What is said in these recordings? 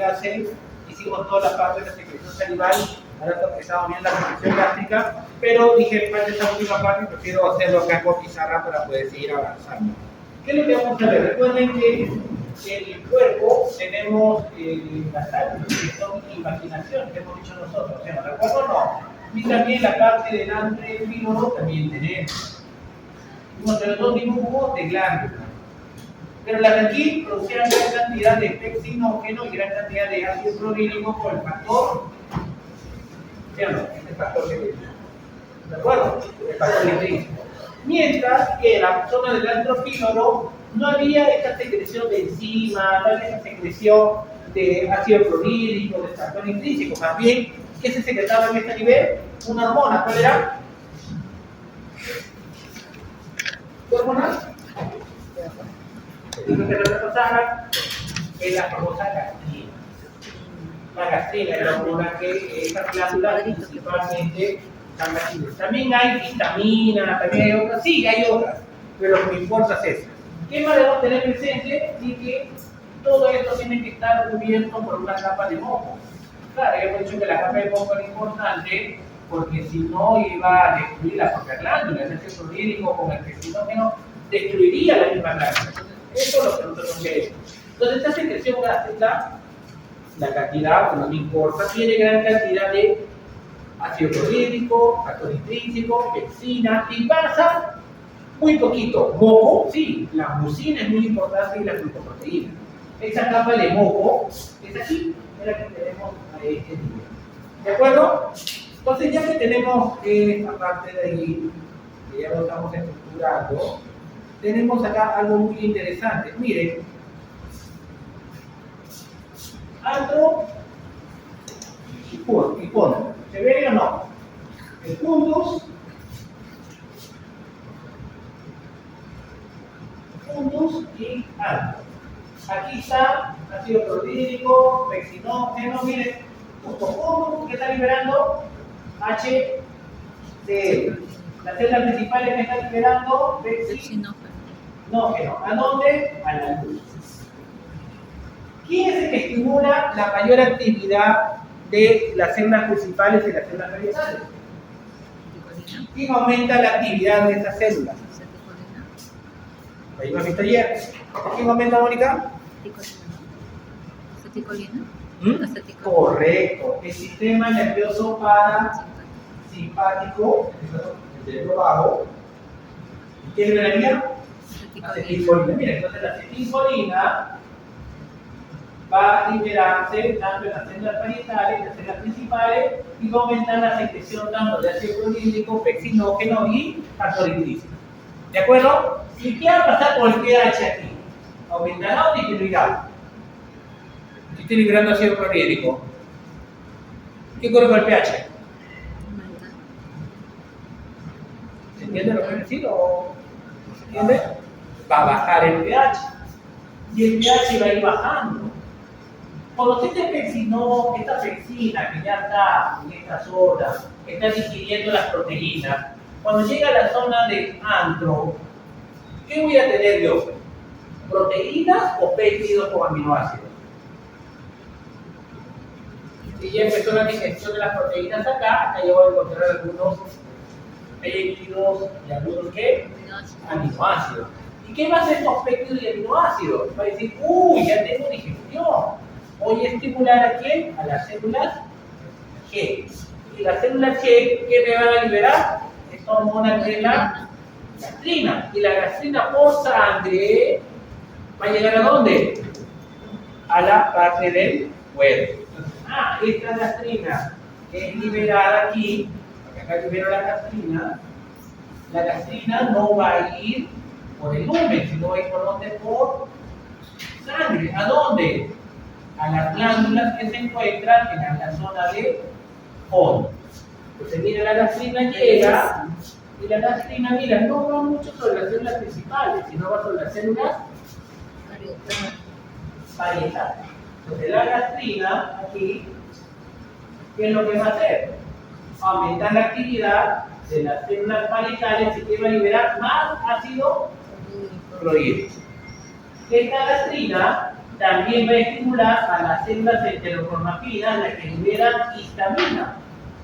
clase hicimos toda la parte de la secreción salival, ahora estamos viendo la secreción gástrica, pero dije, para esta última parte prefiero hacerlo acá con pizarra para poder seguir avanzando. ¿Qué es lo que vamos a ver? Recuerden que en el cuerpo tenemos las áreas que son imaginación, que hemos dicho nosotros, ¿de acuerdo o no? Y también la parte delante del fígado también tenemos. Tenemos los dos dibujos de glándulas. Pero las de aquí producían gran cantidad de pepsinógeno y gran cantidad de ácido clorhídrico por el factor, ¿sí o no? Este factor que viene. ¿De acuerdo? El factor intrínseco. Mientras que en la zona del antrofígado no había esta secreción de enzimas, no había esta secreción de ácido clorhídrico, de factor intrínseco. Más bien, ¿qué se secretaba en este nivel? Una hormona. ¿Cuál era? ¿Qué hormona? Digo que la pasada es la famosa gastrina. La gastrina es la hormona que estas glándulas principalmente están gastrinas. También hay vitaminas, también hay otras, sí, hay otras, pero lo que me importa es eso. ¿Qué más debemos tener presente? Y que todo esto tiene que estar cubierto por una capa de moco. Claro, ya hemos dicho que la capa de moco es importante porque si no iba a destruir la propia glándula, el ácido clorhídrico con el pepsinógeno destruiría la misma glándula. Eso es lo que nosotros queremos. Entonces, esta secreción gástrica, la cantidad, no me importa, tiene gran cantidad de ácido clorhídrico, factor intrínseco, pepsina, y pasa muy poquito. Moco, sí, la mucina es muy importante y la glucoproteína. Esa capa de moco es aquí, es la que tenemos a este nivel. ¿De acuerdo? Entonces, ya que tenemos esta parte de ahí, que ya lo estamos estructurando, tenemos acá algo muy interesante. Miren, antro y cono. ¿Se ve o no? El fundus y antro. Aquí está ácido clorhídrico, pepsinógeno. Miren, justo fundus que está liberando HCl. Las células principales que están liberando pepsinógeno. ¿A dónde? A la luz. ¿Quién es el que estimula la mayor actividad de las células principales y las células periodonтales? ¿Quién aumenta la actividad de estas células? ¿Ahí me has visto ayer? ¿Quién aumenta, Mónica? Aceticolina. Correcto. El sistema nervioso parasimpático, el cerebro bajo, ¿qué liberaría? Acetilcolina. Mira, entonces la acetilcolina va a liberarse tanto en las células parietales, en las células principales, y va a aumentar la secreción tanto de ácido clorhídrico, pepsinógeno y factor intrínseco. ¿De acuerdo? ¿Y qué va a pasar con el pH aquí? ¿Aumentará o disminuirá? Si estoy liberando ácido clorhídrico, ¿qué ocurre con el pH? ¿Se entiende lo que quiero decir o no se entiende? Va a bajar el pH y el pH va a ir bajando. Cuando esta pepsina que ya está en esta zona, está digiriendo las proteínas, cuando llega a la zona de antro, ¿qué voy a tener yo? ¿Proteínas o péptidos con aminoácidos? Si ya empezó la digestión de las proteínas acá yo voy a encontrar algunos péptidos y algunos ¿qué? Aminoácidos. ¿Y qué va a hacer estos péptidos y aminoácidos? Va a decir, uy, ya tengo digestión. Voy a estimular ¿a quién? A las células G. Y las células G, ¿qué me van a liberar? Esta hormona que es la gastrina. Y la gastrina por sangre va a llegar ¿a dónde? A la parte del cuerpo. Esta gastrina es liberada aquí, porque acá libero la gastrina no va a ir por el lumen, sino va a ir por dónde? Por sangre. ¿A dónde? A las glándulas que se encuentran en la zona de fondo. Entonces, mira, la gastrina llega y la gastrina, mira, no va mucho sobre las células principales, sino va sobre las células parietales. Entonces, la gastrina aquí, ¿qué es lo que va a hacer? Aumentar la actividad de las células parietales y que va a liberar más ácido clorhídrico. Esta gastrina también va a estimular a las células enterocromafinas, las que liberan histamina.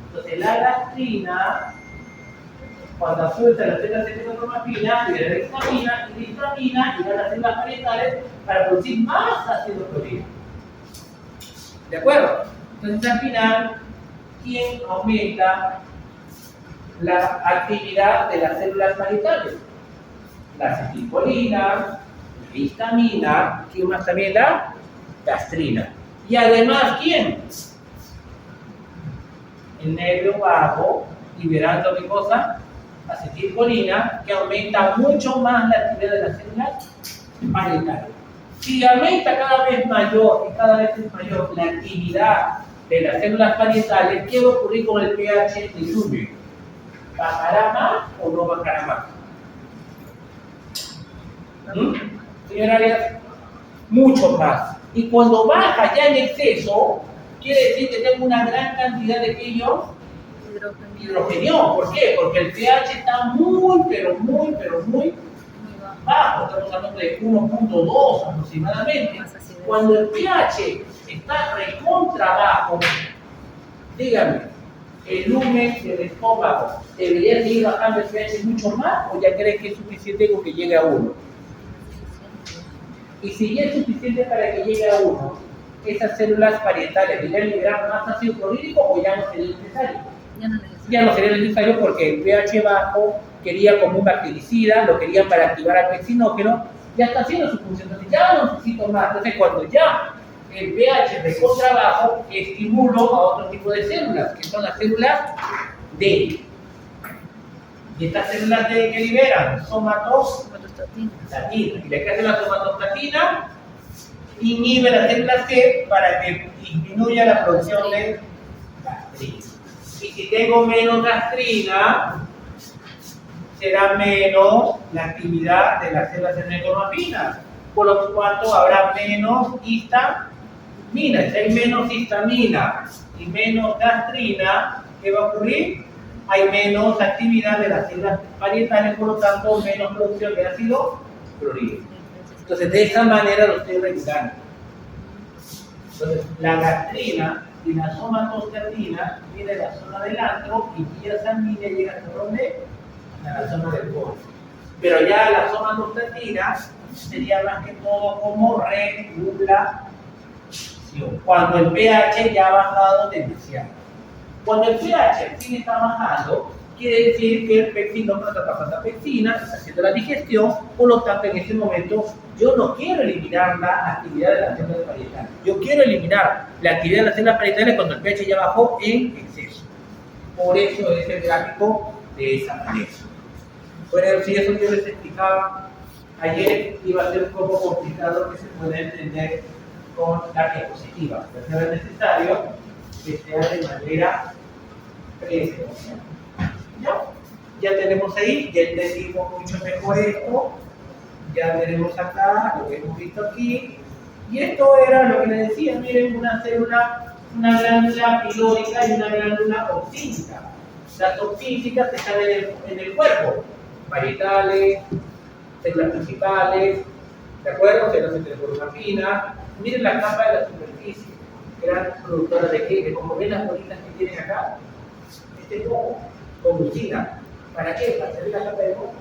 Entonces la gastrina, cuando suelta las células enterocromafinas, libera histamina, y la histamina libera las células parietales para producir más ácido clorhídrico. ¿De acuerdo? Entonces al final, ¿quién aumenta la actividad de las células parietales? La acetilcolina, la histamina, ¿quién más también? La gastrina. Y además, ¿quién? El nervio vago, liberando qué cosa? Acetilcolina, que aumenta mucho más la actividad de las células parietales. Si aumenta cada vez mayor y cada vez es mayor la actividad de las células parietales, ¿qué va a ocurrir con el pH del lúmen? ¿Bajará más o no bajará más? Señor Arias, mucho más. Y cuando baja ya en exceso, quiere decir que tengo una gran cantidad de hidrogenio. ¿Por qué? Porque el pH está muy bajo. Estamos hablando de 1.2 aproximadamente. Cuando el pH está recontra bajo, dígame, el lumen del estómago debería seguir bajando el pH mucho más, o ya crees que es suficiente con que llegue a 1. Y si ya es suficiente para que llegue a 1, esas células parietales deberían liberar más ácido clorhídrico, o ya no sería necesario. Ya no sería necesario porque el pH bajo quería como un bactericida, lo querían para activar al pexinógeno, ya está haciendo su función, entonces ya no necesito más. Entonces cuando ya el pH recontra bajo, estimulo a otro tipo de células, que son las células D. Y estas células D que liberan somatostatina. ¿Y le hace la somatostatina? Inhibe las células C para que disminuya la producción de gastrina. Y si tengo menos gastrina, será menos la actividad de las células enterocromafinas, por lo tanto habrá menos histamina. Si hay menos histamina y menos gastrina, ¿qué va a ocurrir? Hay menos actividad de las células parietales, por lo tanto menos producción de ácido clorhídrico. Entonces de esa manera lo estoy regulando. Entonces la gastrina y la somatostatina viene de la zona del antro y vía sanguínea llega hasta donde? A la zona del colon. Pero ya la somatostatina sería más que todo como regulación. Cuando el pH ya ha bajado demasiado. Cuando el pH al fin está bajando, quiere decir que el pexinógeno está pasando a pexina, está haciendo la digestión, por lo tanto en este momento yo no quiero eliminar la actividad de las células parietales. Yo quiero eliminar la actividad de las células parietales cuando el pH ya bajó en exceso. Por eso es el gráfico de esa manera. Bueno, si eso yo les explicaba ayer, iba a ser un poco complicado que se pueda entender con la diapositiva. Pero no es necesario que sea de manera presencial. Ya tenemos ahí, ya entendimos mucho mejor esto, ya tenemos acá lo que hemos visto aquí, y esto era lo que les decía, miren, una célula, una glándula pilórica y una glándula octínica. Las octínicas están en el cuerpo, parietales, células principales, ¿de acuerdo? Células enterocromafinas. Miren la capa de la superficie, gran productora de qué, de como ven las bolitas que tienen acá, este moco, con glucina. ¿Para qué? Para hacer la capa de moco.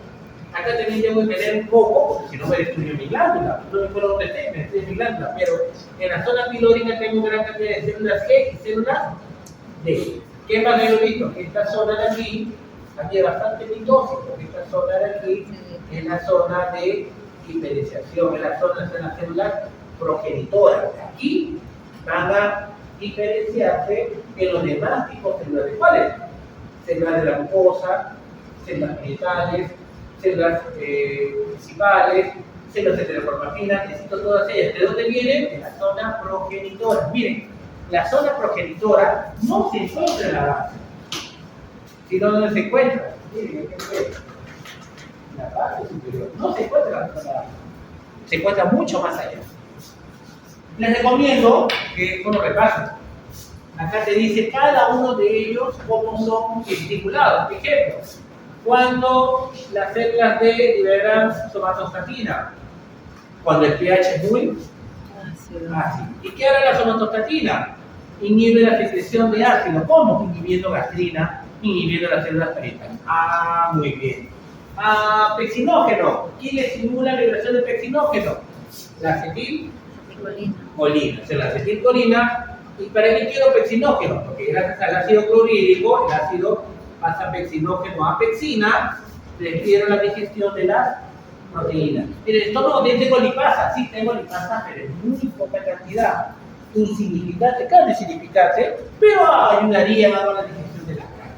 Acá también tengo que tener un poco, porque si no me destruye mi glándula. No me puedo donde esté, me destruye mi glándula. Pero en la zona pilórica tengo una gran cantidad de células G y células D. ¿Qué más he visto? Esta zona de aquí es bastante mitosis, porque esta zona de aquí es la zona de diferenciación, es la zona de las células progenitoras. Aquí van a diferenciarse en los demás tipos celulares. ¿Cuáles? Células de la mucosa, células parietales, células principales, células enterocromafinas, necesito todas ellas. ¿De dónde vienen? De la zona progenitora. Miren, la zona progenitora no se encuentra en la base, sino donde se encuentra. Miren, la parte superior. No se encuentra en la zona base, se encuentra mucho más allá. Les recomiendo que esto lo repasen. Acá te dice cada uno de ellos cómo son estimulados. Por ejemplo, cuando las células D liberan somatostatina, cuando el pH es muy ácido. ¿Y qué hará la somatostatina? Inhibe la secreción de ácido. ¿Cómo? Inhibiendo gastrina, inhibiendo las células parietales. Ah, muy bien. Pexinógeno. ¿Quién estimula la liberación de pexinógeno? La acetilcolina. O sea, la acetilcolina. ¿Y para qué quiero pexinógeno? Porque gracias al ácido clorhídrico, el ácido pasa pexinógeno a pexina, prefiero la digestión de las proteínas. Miren, esto no tengo lipasa, sí tengo lipasa, pero en muy poca cantidad, insignificante, casi insignificante, pero ayudaría a la digestión de las carnes.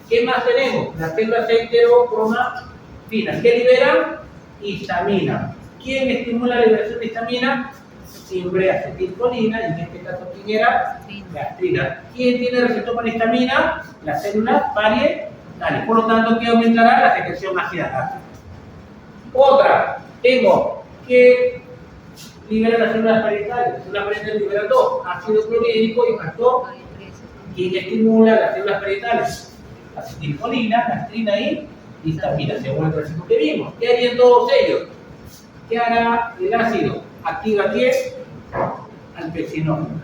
¿Qué más tenemos? Las células heterocromafinas, ¿qué liberan? Histamina. ¿Quién estimula la liberación de histamina? Siempre acetilcolina, y en este caso, ¿quién era? Gastrina. ¿Quién tiene receptor para histamina? Las células parietales. Por lo tanto, ¿qué aumentará? La secreción ácida gástrica. Otra, tengo que libera las células parietales. Las células parietales liberan dos, ácido clorhídrico y factor. ¿Quién estimula las células parietales? Acetilcolina, gastrina y histamina, según el recibo que vimos. ¿Qué harían todos ellos? ¿Qué hará el ácido? Activa ¿qué? Al pexinógeno.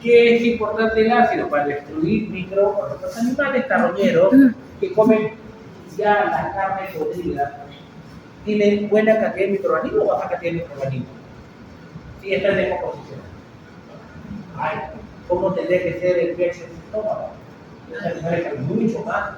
¿Qué es importante el ácido? Para destruir microorganismos. Los animales carroñeros que comen ya la carne podrida tienen buena cantidad de microorganismos o baja cantidad de microorganismos. Sí, está en descomposición. Ay, ¿cómo tendría que ser el pH del estómago? Los animales tienen mucho más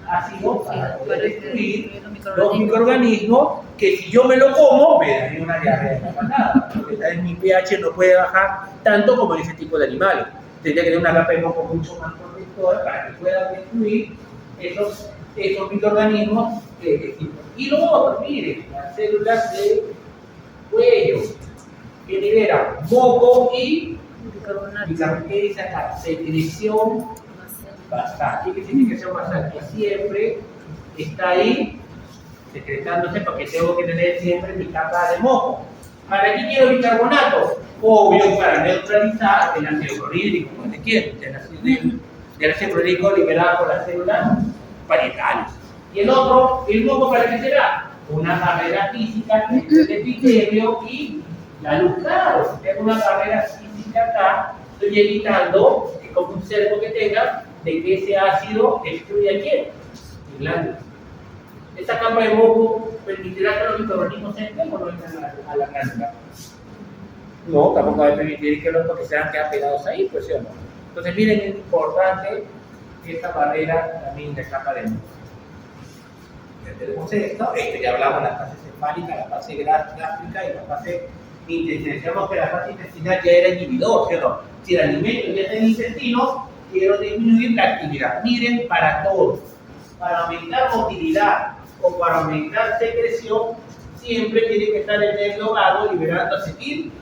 ácido para poder destruir los microorganismos que si yo me lo como me daría una diarrea de la patada, porque tal vez mi pH no puede bajar tanto como en ese tipo de animales. Tendría que tener una capa de moco mucho más protectora para que pueda destruir esos microorganismos que existen. Y lo otro, miren, las células de cuello que liberan moco y bicarbonato. ¿Qué dice acá? Secreción basal. ¿Qué es secreción basal? Que siempre está ahí secretándose porque tengo que tener siempre mi capa de moco. ¿Para qué quiero bicarbonato? Obvio, para neutralizar el ácido clorhídrico, como se quiere, del ácido clorhídrico liberado por las células parietales. Y el otro, el moco, ¿para qué será? Una barrera física entre el epitelio y la luz. Claro, si tengo una barrera física acá, estoy evitando que como un cerco que tenga, de que ese ácido destruya ¿quién? Mi glándula. Esta capa de moco permitirá que los microorganismos entren o no entren a la glándula. No, tampoco va a permitir que los que se van a quedar pegados ahí, pues sí o no. Entonces, miren, es importante esta barrera también de capa de moco. Ya tenemos esto ya hablamos de la fase cefálica, la fase gástrica y la fase intestinal. Decíamos que la fase intestinal ya era inhibidor, ¿sí o no? Si el alimento ya está en el intestino, quiero disminuir la actividad. Miren, para todo, para aumentar motilidad o para aumentar secreción, siempre tiene que estar el nervio vago liberando acetilcolina.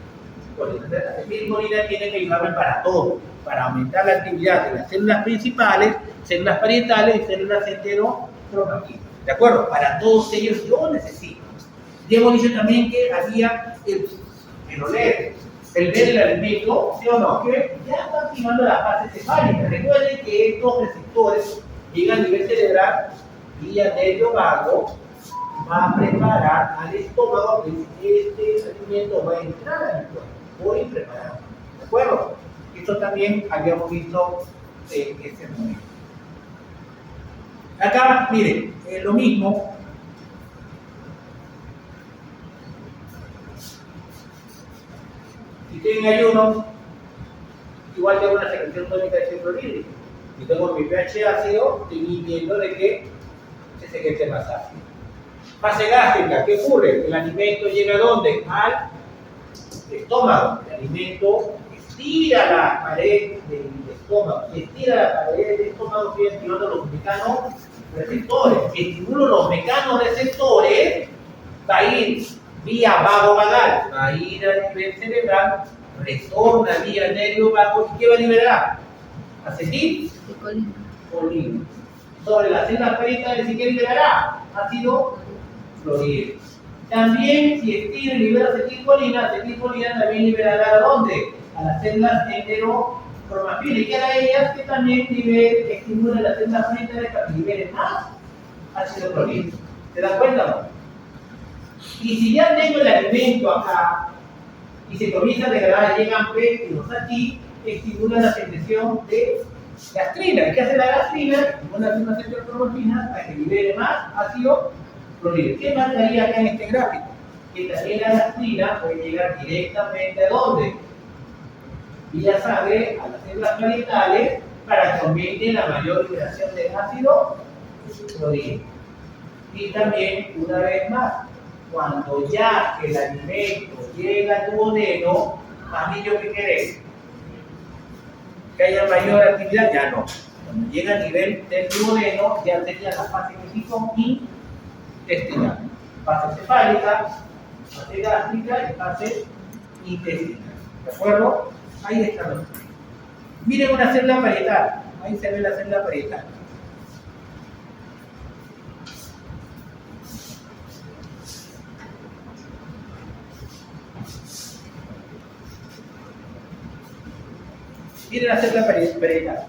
La acetilcolina tiene que ayudarme para todo, para aumentar la actividad de las células principales, células parietales y células heterocromáticas. ¿De acuerdo? Para todos ellos yo necesito. Ya hemos dicho también que había el oler, el ver el alimento, ¿sí o no? Que ya está activando la fase cefálica. Recuerden que estos receptores llegan a nivel cerebral vía nervio vago, va a preparar al estómago que este alimento va a entrar al cuerpo. Voy preparado. ¿De acuerdo? Esto también habíamos visto en este momento. Acá, miren, lo mismo. Si estoy en ayuno, igual tengo una secreción tónica de ácido clorhídrico. Si tengo mi pH ácido, estoy viendo de que se secrete más ácido. Fase gástrica, ¿qué ocurre? El alimento llega ¿a dónde? Al estómago. El alimento estira la pared del estómago. Si estira la pared del estómago, estoy activando los mecanorreceptores. Si estimulo los mecanorreceptores, va a ir vía vago-vagal, va a ir a nivel cerebral, retorna vía nervio vago, ¿y qué va a liberar? Acetilcolina. Sobre las células parietales, ¿y qué liberará? Ácido clorhídrico. También, si estira y libera acetilcolina también liberará ¿a dónde? A las células heterocromáfilas. ¿Y qué hará ellas? Que también estimulan las células parietales para que liberen más ácido clorhídrico. ¿Se dan cuenta, no? Y si ya tengo el alimento acá, y se comienza a degradar, llegan péptidos aquí, estimulan la secreción de gastrina. ¿Y qué hace la gastrina? Estimula una acetilpromorfina para que libere más ácido clorhídrico. ¿Qué marcaría acá en este gráfico? Que también la gastrina puede llegar directamente a ¿dónde? Vía sangre a las células parietales para que aumente la mayor liberación de ácido clorhídrico. Y también, una vez más, cuando ya el alimento llega al duodeno, a mí yo qué querés, que haya mayor actividad, ya no. Cuando llega al nivel del duodeno, ya sería la fase que sí son intestinal. Fase cefálica, fase gástrica y fase intestinal. ¿De acuerdo? Ahí están los tres. Miren una célula parietal. Ahí se ve la célula parietal. Miren la célula parietal.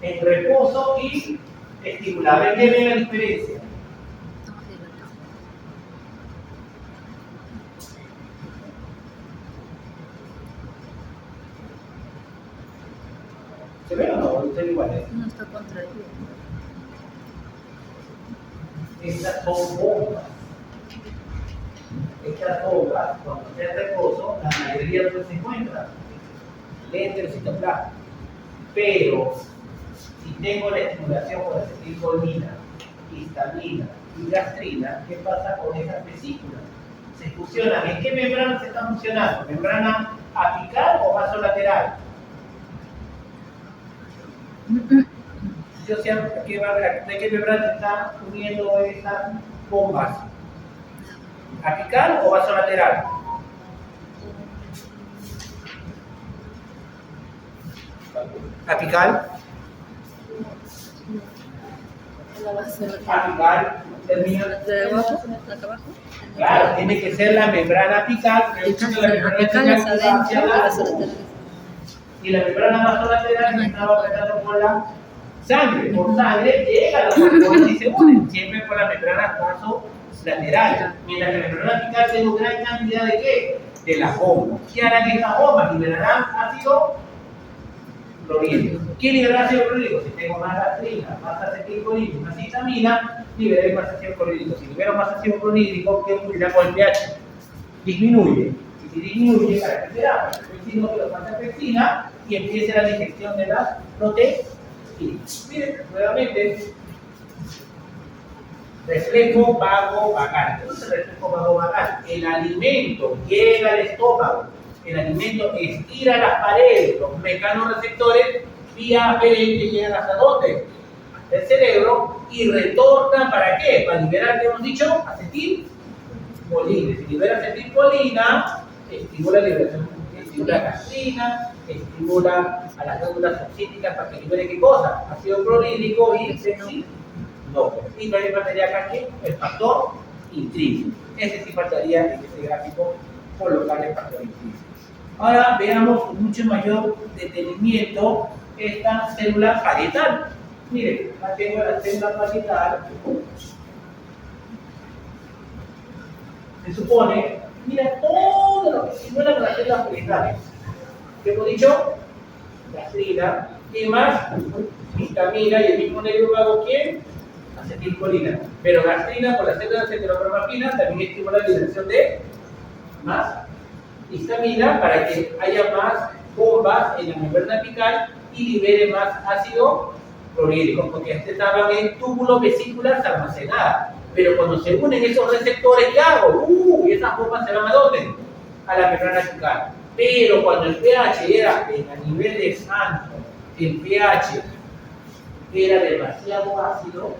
En reposo y estimulada. ¿Ven qué ven la diferencia? ¿Se ve o no? ¿Están iguales? No está contraído. Estas son bombas. Estas bombas, cuando está en reposo, la mayoría de ellos se encuentran dentro del citoplasma. Pero, si tengo la estimulación por acetilcolina, histamina y gastrina, ¿qué pasa con esas vesículas? Se fusionan. ¿En qué membrana se están funcionando? ¿Membrana apical o vasolateral? Yo sé de qué membrana se están uniendo esas bombas. ¿Apical o vasolateral? ¿Apical? Apical. ¿De abajo? ¿De acá abajo? Claro, tiene que ser la membrana apical, pero la membrana Apical es apical va hacia adentro, abajo. vasolateral. Y la membrana vasolateral estaba afectando por la sangre. Por sangre llega a los pulmones y se unen, siempre por la membrana vasolateral. Mientras que la membrana apical tiene una gran cantidad de ¿qué? De las bombas. ¿Qué harán estas bombas? Liberarán ácido clorhídrico. ¿Quién liberará ácido clorhídrico? Si tengo más gastrina, más acetilcolina, más histamina, liberaré más ácido clorhídrico. Si libero más ácido clorhídrico, ¿qué ocurrirá con el pH? Disminuye. Y si disminuye, ¿para qué será? Para que el vecino que lo pasa pectina y empiece la digestión de las proteínas. Miren, nuevamente, reflejo vago-vagal. ¿Qué es el reflejo vago-vagal? El alimento llega al estómago, el alimento estira las paredes, los mecanorreceptores vía aferente llegan hasta dónde? Hasta el cerebro y retornan ¿para qué? Para liberar, ¿qué hemos dicho? Acetilcolina. Si libera acetilcolina, estimula la liberación, estimula la gastrina, estimula a las glándulas toxíticas para que libere ¿qué cosa? Ácido clorhídrico y no. Y también faltaría acá que el factor intrínseco. Ese sí faltaría en este gráfico colocar el factor intrínseco. Ahora veamos con mucho mayor detenimiento esta célula parietal. Miren, acá tengo la célula parietal. Se supone, mira todo lo que estimula con las células parietales. ¿Qué hemos dicho? Gastrina, ¿qué más? Histamina y el mismo nervio vago, ¿quién? Acetilcolina. Pero gastrina por las células acetilpromorfina también estimula la liberación de más histamina para que haya más bombas en la membrana apical y libere más ácido clorhídrico, porque estaban en túbulos vesículas almacenadas. Pero cuando se unen esos receptores, ¿qué hago? Y esas bombas se van ¿a dónde? A la membrana apical. Pero cuando el pH era a nivel de santo, el pH era demasiado ácido,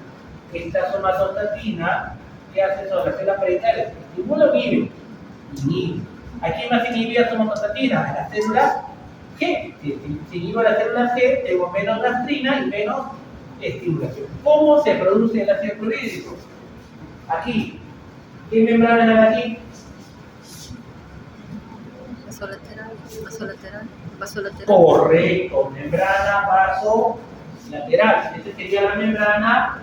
esta somatostatina, ¿qué hace sobre las células parietales? Estimula o inhibe. Inhibe. ¿A quién más inhibía la somatostatina? A la célula G. Si inhibo la célula G, tengo menos gastrina y menos estimulación. ¿Cómo se produce el ácido clorhídrico? Aquí. ¿Qué membrana hay aquí? Vasolateral. Correcto, membrana vasolateral. Esta sería la membrana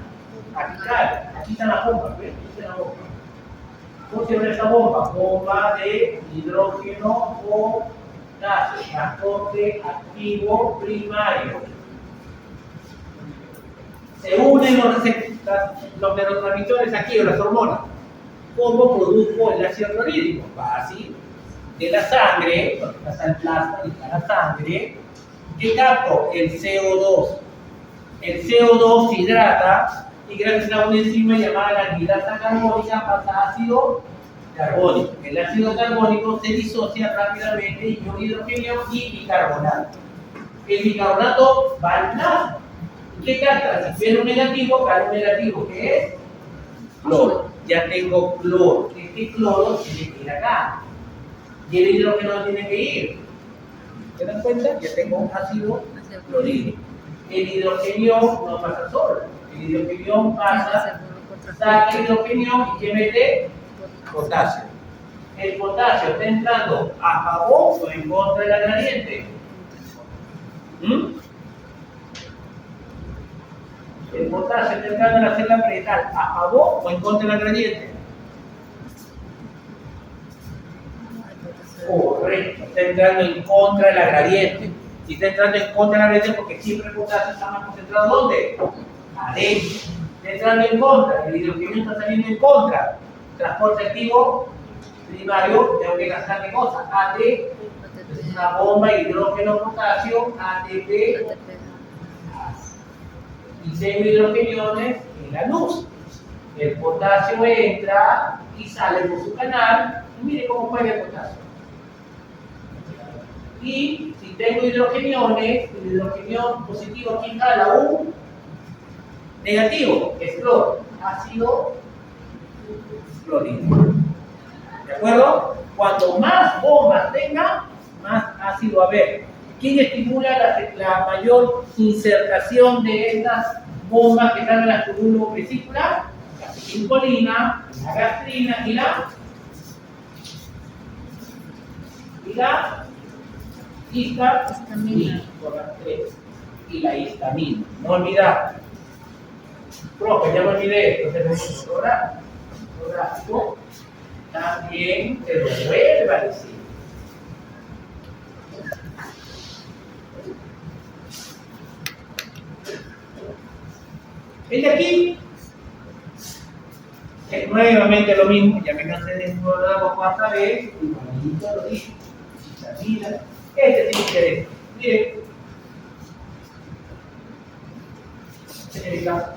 apical. Aquí están las bombas, ¿ves? Esta es la bomba. ¿Cómo se llama esa bomba? Bomba de hidrógeno potasio, transporte activo primario. Se unen los neurotransmisores aquí, o las hormonas. ¿Cómo produjo el ácido clorhídrico? Fácil. De la sangre, cuando pasa el plasma y está la sangre, ¿qué capto? El CO2. El CO2 se hidrata y gracias a una enzima llamada la anhidasa carbónica pasa a ácido carbónico. El ácido carbónico se disocia rápidamente en ion hidrogenio y bicarbonato. El bicarbonato va al plasma. ¿Qué capta? Si quiero negativo, cargo negativo, ¿qué es? Cloro. Ya tengo cloro. Este cloro tiene que ir acá. Y el hidrógeno tiene que ir. ¿Se dan cuenta? Ya tengo un ácido clorhídrico. El hidrogenio no pasa solo. El hidrogenio pasa, saca el hidrogenio y que mete potasio. El potasio está entrando a favor o en contra de la gradiente. El potasio está entrando en la celda parietal a favor o en contra de la gradiente. Correcto, está entrando en contra de la gradiente. Si está entrando en contra de la gradiente, porque siempre el potasio está más concentrado, ¿dónde? Adentro. Está entrando en contra, el hidrogenio está saliendo en contra. Transporte activo primario, tengo que gastar qué cosa? AT, es una bomba de hidrógeno potasio, ATP, y tengo hidrogeniones en la luz. El potasio entra y sale por su canal, y mire cómo juega el potasio. Y si tengo hidrogeniones, el hidrogenión positivo aquí jala un negativo, que es cloro, ácido clorhídrico. ¿De acuerdo? Cuanto más bombas tenga, más ácido va a haber. ¿Quién estimula la mayor insertación de estas bombas que están en la tubulovesícula? La acetilcolina, la gastrina y la histamina. Y la histamina. No olvidar. Profe, ya me olvidé. Entonces, fotográfico también te lo vuelve a decir. El de aquí es nuevamente lo mismo, ya me cansé de nuevo cuarta vez, igualito lo dije. Mira, este sí me interesa. Miren,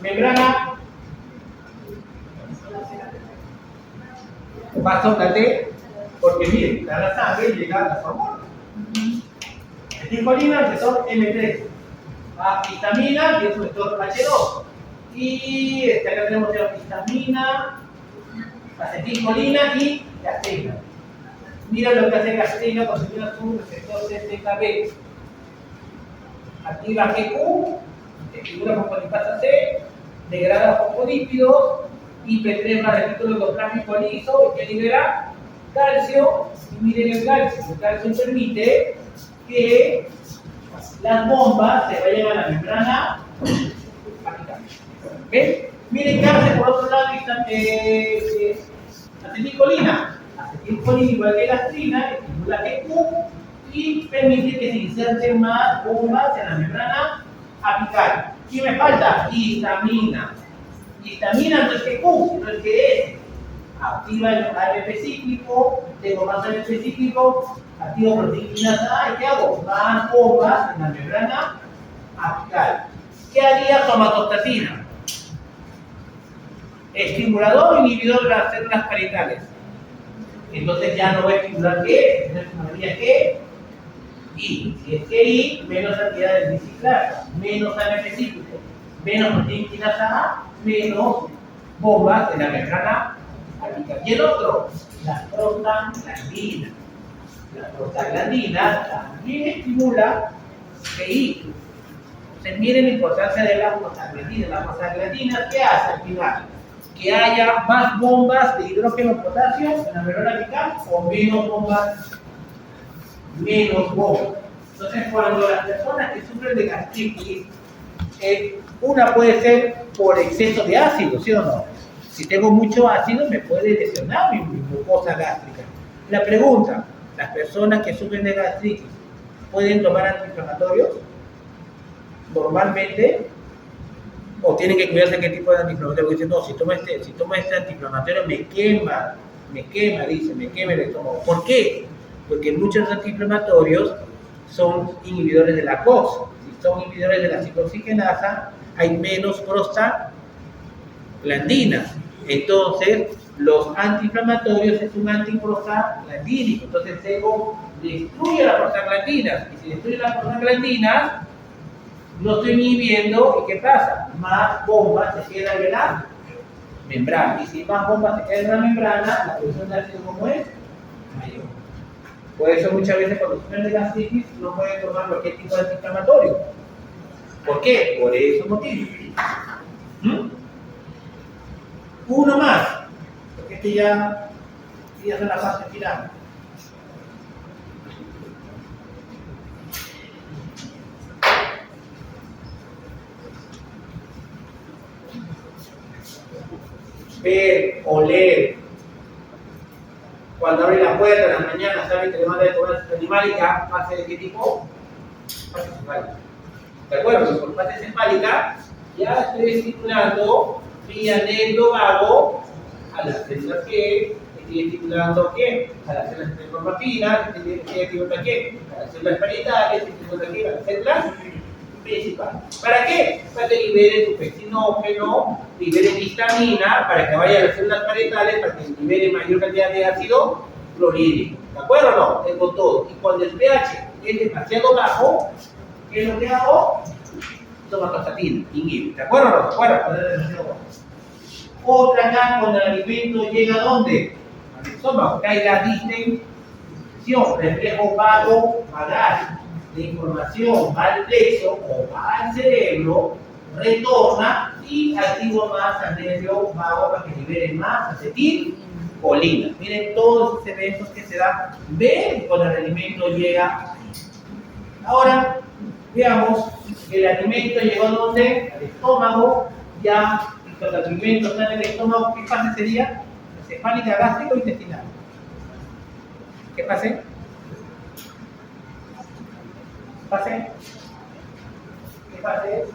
membrana vasónate, porque miren, da la sangre y llega a las hormonas. Acetilcolina, receptor M3. Histamina, que es un receptor H2. Y acá tenemos histamina, acetilcolina y gastrina. Mira lo que hace gastrina cuando tiene un receptor CCKB. Activa GQ, estimula fosfolipasa C, degrada fosfolípidos y penetra el retículo endoplasmático liso y que libera calcio. Y miren el calcio permite que las bombas se vayan a la membrana apical. ¿Ven? Miren qué hace por otro lado acetilcolina. Acetilcolina igual que gastrina, estimula GQ y permite que se inserten más bombas en la membrana apical. ¿Qué me falta? Histamina. Histamina no es que Q, sino es que S. Activa el AMP cíclico, tengo más AMP cíclico, activo proteinasa A y ¿qué hago? Más bombas en la membrana apical. ¿Qué haría somatostatina? Estimulador o inhibidor de las células parietales. Entonces ya no voy a estimular ¿qué? Entonces estimularía ¿qué? I. Si es que I, menos cantidad de bicicleta, menos AMP cíclico, menos proteinasa A, menos bombas en la membrana apical. Y el otro, la prostaglandina. La prostaglandina también estimula PI. Entonces miren la importancia de la prostaglandina. La prostaglandina, ¿qué hace al final? Que haya más bombas de hidrógeno potasio en la membrana apical o menos bombas. Menos bombas. Entonces cuando las personas que sufren de gastritis, una puede ser por exceso de ácido, ¿sí o no? Si tengo mucho ácido, me puede lesionar mi mucosa gástrica. La pregunta, ¿las personas que sufren de gastritis pueden tomar antiinflamatorios? Normalmente, o tienen que cuidarse qué tipo de antiinflamatorio, porque dicen, no, si tomo este antiinflamatorio me quema, dice, me quema el estómago. ¿Por qué? Porque muchos antiinflamatorios son inhibidores de la COX. Si son inhibidores de la ciclooxigenasa, hay menos prostaglandinas. Entonces, los antiinflamatorios es un antiprostaglandínico. Entonces, el sebo destruye las prostaglandinas. Y si destruye las prostaglandinas, no estoy inhibiendo. ¿Y qué pasa? Más bombas se quedan en la membrana. Y si más bombas se quedan en la membrana, la producción de ácido como es mayor. Por eso muchas veces cuando sufren de gastritis no pueden tomar cualquier tipo de antiinflamatorio. ¿Por qué? Por esos motivos. Uno más, porque este ya es la fase final. Ver, oler. Cuando abre la puerta en la mañana, sabe que le manda de comer a su animal y ya fase de qué tipo? Fase cefálica. ¿De acuerdo? Por fase cefálica ya estoy estimulando vía nervio a las células que estoy estimulando ¿qué? A las células neuromafinas, estoy estimulando ¿qué? A las células parietales, estoy estimulando ¿qué? A las células principales. ¿Para qué? Para que libere tu pectinógeno, libere histamina, para que vaya a las células parietales, para que libere mayor cantidad de ácido clorhídrico. ¿De acuerdo o no? Tengo todo. Y cuando el pH es demasiado bajo, ¿qué es lo que hago? Somatostatina, inhibe. ¿De acuerdo o no? ¿De acuerdo? Otra acá, cuando el alimento llega ¿a dónde? Al estómago. Acá hay la distensión, reflejo vagal. La información va al plexo o va al cerebro, retorna y activa más al nervio vago para que libere más acetilcolina. Miren todos esos eventos que se dan. Ven cuando el alimento llega. Ahora, veamos que el alimento llegó a ¿dónde? Al estómago. Ya cuando el alimento está en el estómago, ¿qué fase sería? Cefálica, gástrico o intestinal. ¿Qué fase? ¿Fase? ¿Qué fase es?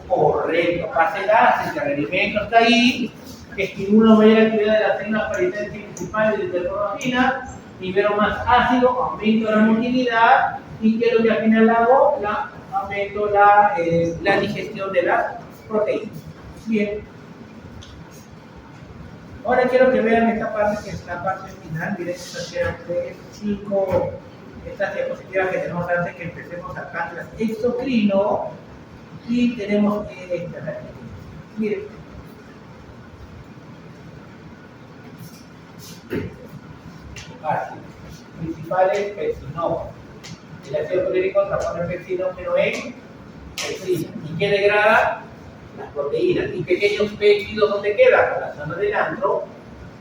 Correcto, fase gástrica. El alimento está ahí, que estimula mayor actividad de las células parietales principales de termorafina, libero más ácido, aumento la motilidad y que lo que al final hago, aumento la digestión de las proteínas. Bien. Ahora quiero que vean esta parte que es la parte final. Miren estas 5 estas diapositivas que tenemos antes que empecemos a cáncer exocrino y tenemos esta. Miren. Ácidos principales pectinógenos. El ácido clorhídrico transforma el pectinógeno en pectina. ¿Y qué degrada? Las proteínas. Y pequeños péptidos, ¿dónde quedan? En la zona del antro,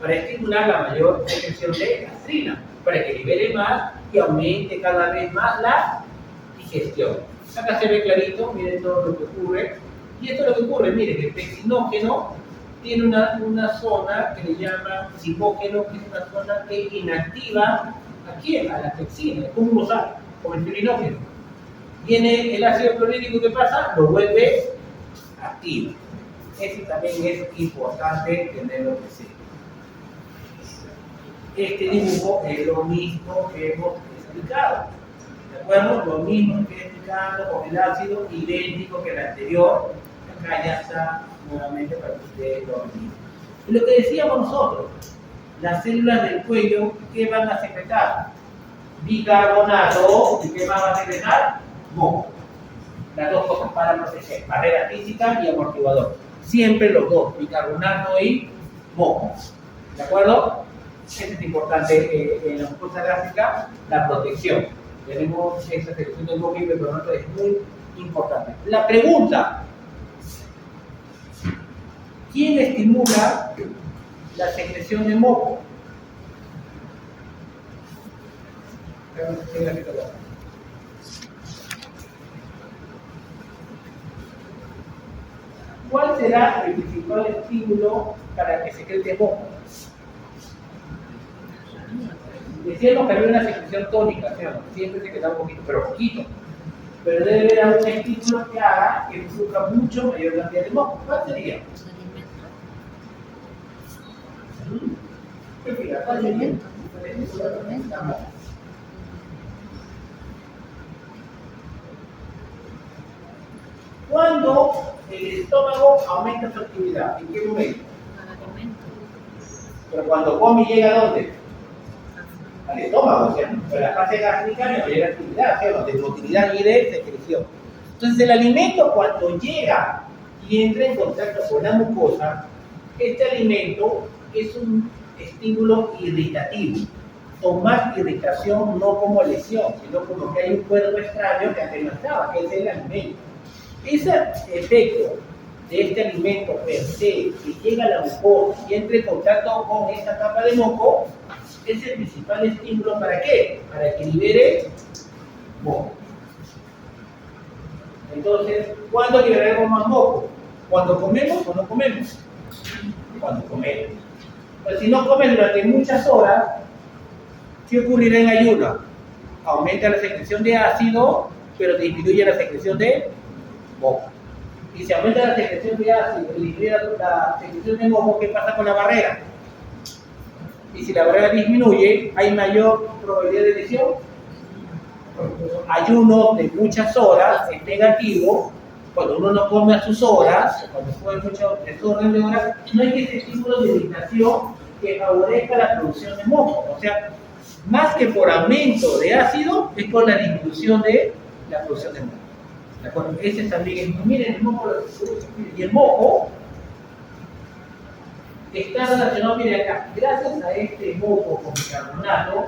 para estimular la mayor secreción de gastrina, para que libere más y aumente cada vez más la digestión. Acá se ve clarito, miren todo lo que ocurre. Y esto es lo que ocurre, miren, el pectinógeno tiene una zona que le llaman psicógeno, que es una zona que inactiva ¿a quién? A la pexina, como uno sabe, como el pirinógeno. Viene el ácido clorhídrico, ¿qué pasa? Lo vuelve activo. Eso también es importante tenerlo presente. Este dibujo es lo mismo que hemos explicado. ¿De acuerdo? Lo mismo que he explicado con el ácido, idéntico que el anterior. Acá ya está nuevamente para que ustedes lo vean. Y lo que decíamos nosotros, las células del cuello, ¿qué van a secretar? Bicarbonato. ¿Y qué más va a secretar? Moco. Las dos cosas para proteger, barrera física y amortiguador. Siempre los dos, bicarbonato y moco. ¿De acuerdo? Eso es importante en la mucosa gástrica, la protección. Tenemos esa secreción del moco y bicarbonato, es muy importante. La pregunta: ¿quién estimula la secreción de moco? ¿Cuál será el principal estímulo para que secrete moco? Decíamos que había una secreción tónica, ¿cierto? Siempre se queda un poquito, pero poquito. Pero debe haber un estímulo que haga que produzca mucho mayor cantidad de moco. ¿Cuál sería? ¿Qué fija? ¿Cuál sería? ¿Cuándo el estómago aumenta su actividad? ¿En qué momento? Pero cuando come llega a dónde? Al estómago, ¿cierto? Pero la fase gástrica no llega a actividad, ¿cierto? De motilidad y de secreción. Entonces el alimento cuando llega y entra en contacto con la mucosa, este alimento es un estímulo irritativo. Con más irritación, no como lesión, sino como que hay un cuerpo extraño que antes no estaba, que es el alimento. Ese efecto de este alimento per se, que llega a la mucosa y entre en contacto con esta capa de moco, es el principal estímulo. ¿Para qué? Para que libere moco. Entonces, ¿cuándo liberaremos más moco? ¿Cuando comemos o no comemos? Cuando comemos. Pero si no comes durante muchas horas, ¿qué ocurrirá en ayuno? Aumenta la secreción de ácido, pero disminuye la secreción de moco. Y si aumenta la secreción de ácido y disminuye la secreción de moco, ¿qué pasa con la barrera? Y si la barrera disminuye, ¿hay mayor probabilidad de lesión? Ayuno de muchas horas es negativo. Cuando uno no come a sus horas, cuando come muchas desorden de horas, no hay ese estímulo de irritación que favorezca la producción de moco. O sea, más que por aumento de ácido, es por la disminución de la producción de moco. ¿De acuerdo? Ese también es, miren, el moco lo que produce. Y el moco está relacionado, miren acá, gracias a este moco con bicarbonato,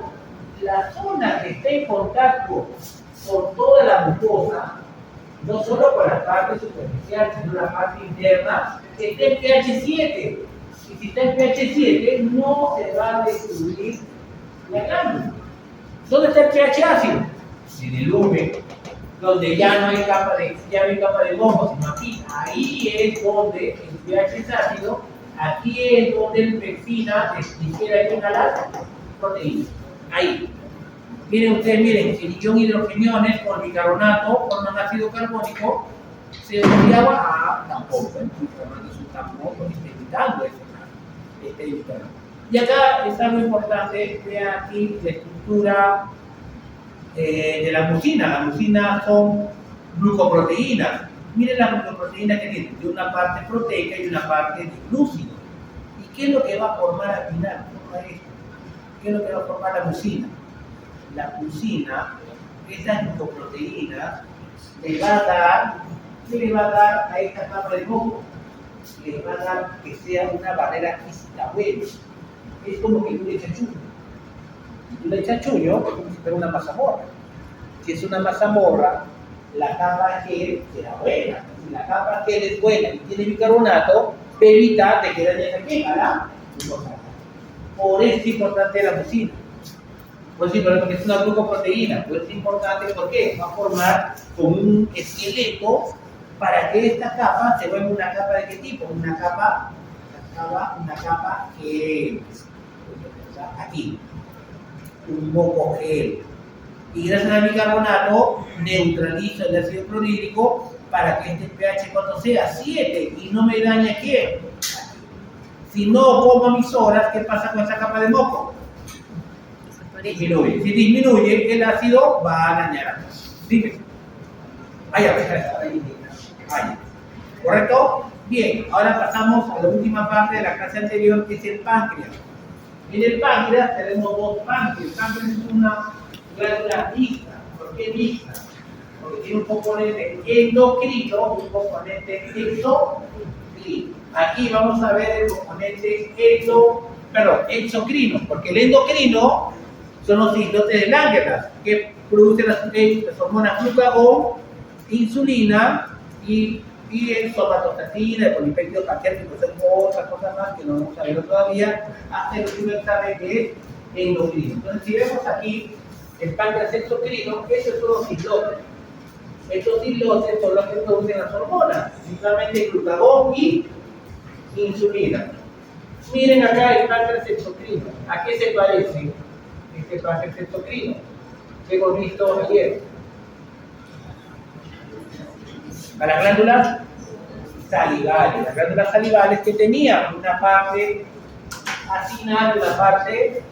la zona que está en contacto con toda la mucosa, no solo con la parte superficial, sino la parte interna, está en pH 7. Y si está en pH 7, no se va a destruir la glándula. ¿Dónde está el pH ácido? En el húmero, donde ya no hay capa de moco, sino aquí. Ahí es donde el pH es ácido, aquí es donde el pectina ligera y inhalar proteína. Ahí. Miren ustedes, miren, el ion hidrogeniones con bicarbonato forman ácido carbónico, CO2 y agua, tampoco. El bicarbonato es un tampoco, está evitando este bicarbonato. Y acá es algo importante, vean aquí la estructura de la mucina. La mucina son glucoproteínas. Miren las glucoproteínas que tienen, de una parte proteica y una parte de glúcido. ¿Y qué es lo que va a formar al final? ¿Qué es lo que va a formar la mucina? La mucina, esas glucoproteínas, ¿qué le va a dar a esta capa de moco? Le va a dar que sea una barrera física buena. Es como que tú le echas chuño. Tú le echas chuño, es como si fuera una mazamorra. Si es una mazamorra, la capa gel será buena. Si la capa gel es buena y tiene bicarbonato, va a evitar de que dañe la queja, ¿verdad? Por eso es importante la mucina. Pues sí, pero porque es una glucoproteína, pues es importante porque va a formar como un esqueleto para que esta capa se vuelva una capa de qué tipo, una capa que aquí, un moco gel. Y gracias al bicarbonato neutraliza el ácido clorhídrico para que este pH cuando sea 7 y no me dañe ¿qué? Si no como a mis horas, ¿qué pasa con esa capa de moco? Disminuye. Si disminuye, el ácido va a dañar a todos. Dime. ¿Correcto? Bien, ahora pasamos a la última parte de la clase anterior, que es el páncreas. En el páncreas tenemos dos páncreas. El páncreas es una glándula mixta. ¿Por qué mixta? Porque tiene un componente endocrino y un componente exocrino. Aquí vamos a ver el componente exocrino, porque el endocrino son los islotes de Langerhans que producen las hormonas glucagón, insulina y el somatostatina, el polipéptido pancreático, son otras cosas más que no vamos a ver todavía hasta el último examen que es endocrino. Entonces, si vemos aquí el páncreas exocrino, esos son los islotes. Estos islotes son los que producen las hormonas, principalmente glucagón y insulina. Miren acá el páncreas exocrino. ¿A qué se parece este páncreas exocrino que hemos visto ayer? A las glándulas salivales. Las glándulas salivales que tenían una parte acinal y una parte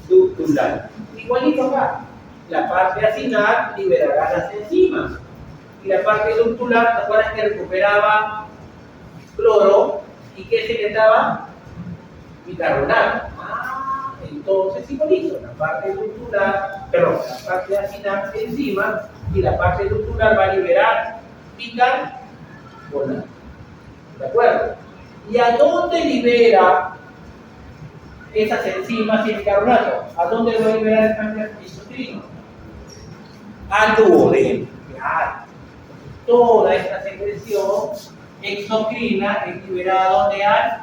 ductular. Igualito acá. La parte acinal liberará las enzimas. Y la parte ductular, ¿te acuerdas que recuperaba cloro? ¿Y qué secretaba? Bicarbonato. Entonces igualito. La parte ductular, perdón, la parte acinal enzimas y la parte ductular va a liberar bicarbonato. ¿De acuerdo? ¿Y a dónde libera esas enzimas y el bicarbonato? ¿A dónde lo va a liberar el páncreas exocrino? Al duodeno. Claro. Toda esta secreción exocrina es liberada al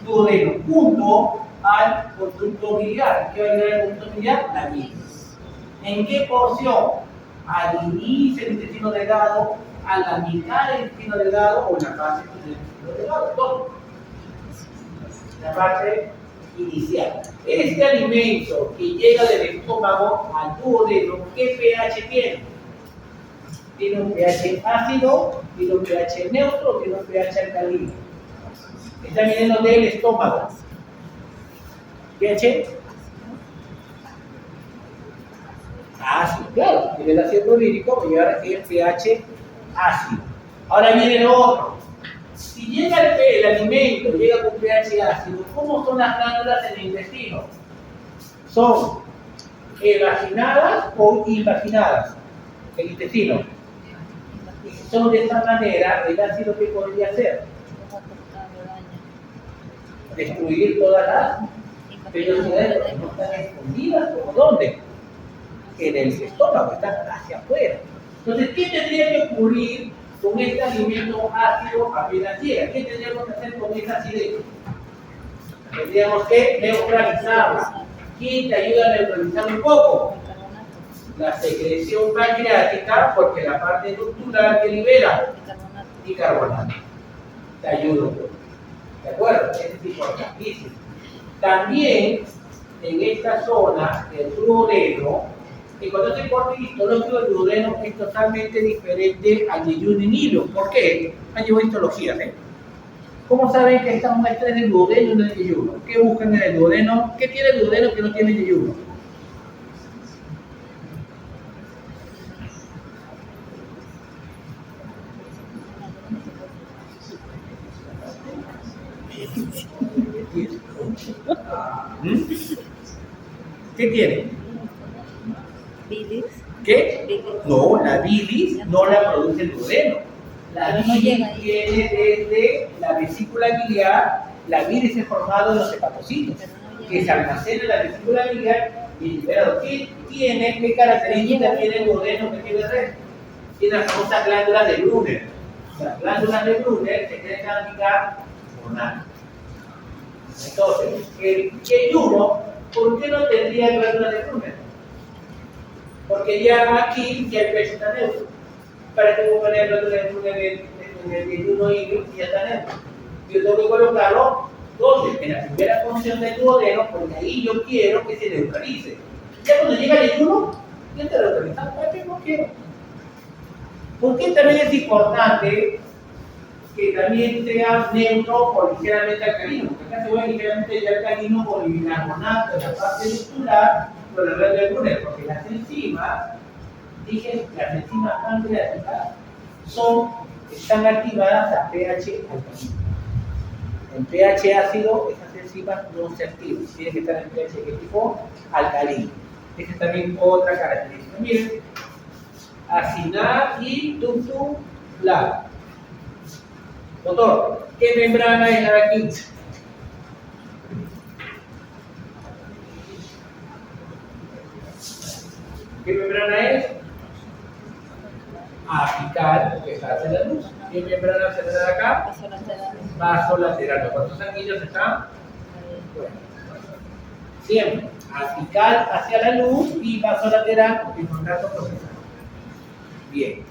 duodeno, junto al conducto biliar. ¿Qué va a liberar el conducto biliar? La bilis. ¿En qué porción? Al inicio del intestino delgado, a la mitad del intestino delgado o en la parte del intestino delgado. Todo. La parte inicial. Este alimento que llega del estómago al duodeno, ¿qué pH tiene? Tiene un pH ácido, tiene un pH neutro, tiene un pH alcalino. Está viniendo del estómago. pH ácido, claro, el ácido clorhídrico va a llevar el pH ácido. Ahora viene lo otro. Si llega el alimento, llega con pH ácido, ¿cómo son las glándulas en el intestino? ¿Son evaginadas o invaginadas? El intestino. Y si son de esta manera, el ácido, ¿qué podría hacer? Destruir todas las velocidades que no están escondidas, ¿como dónde? En el estómago, están hacia afuera. Entonces, ¿qué tendría que ocurrir con este alimento ácido apenas llega? ¿Qué tendríamos que hacer con esa acidez? Tendríamos que neutralizarla. ¿Quién te ayuda a neutralizar un poco? La secreción pancreática, porque la parte ductular que libera bicarbonato. Te ayuda un poco. ¿De acuerdo? Eso es importantísimo. También en esta zona del duodeno, y cuando se corta el histológico del duodeno es totalmente diferente al yeyuno en hilo. ¿Por qué? Han llevado histologías, ¿eh? ¿Cómo saben que esta muestra es del duodeno y no del yeyuno? ¿Qué buscan en el duodeno? ¿Qué tiene el duodeno que no tiene el yeyuno? ¿Qué tiene? Bilis. ¿Qué? Bilis. No, la bilis no la produce el duodeno. La Pero no bilis llega ahí. viene desde la vesícula biliar. La bilis es formada en los hepatocitos, que se almacena en la vesícula biliar y liberado. ¿Qué tiene? ¿Qué características tiene el duodeno que tiene el resto? Tiene las famosas glándulas de Brunner. Las glándulas de Brunner se creen bicarbonato. Entonces, el yeyuno, ¿por qué no tendría glándulas de Brunner? Porque ya aquí ya el pH está neutro. ¿Para qué voy a poner glándulas de Brunner en el yeyuno y ya está neutro? Yo tengo que colocarlo ¿dónde? En la primera función del duodeno, porque ahí yo quiero que se neutralice. Ya cuando llega el yeyuno, ya está neutralizado. ¿Para qué no quiero? Porque también es importante que también sea neutro o ligeramente alcalino. Porque acá se ve ligeramente alcalino por el bicarbonato en la parte ductular, por el red de Brunner, porque las enzimas, dije, las enzimas pancreáticas están activadas a pH alcalino. En pH ácido, esas enzimas no se activan, tienen que estar en pH de tipo alcalino. Esa es también otra característica. Miren, acinar y ductular. Doctor, ¿qué membrana es la de aquí? ¿Qué membrana es? Apical, porque está hacia la luz. ¿Qué membrana se da acá? Paso lateral. Vaso lateral. ¿Cuántos sanguíneos están? Bueno, siempre. Apical hacia la luz y vaso lateral, porque contacto procesal. Bien.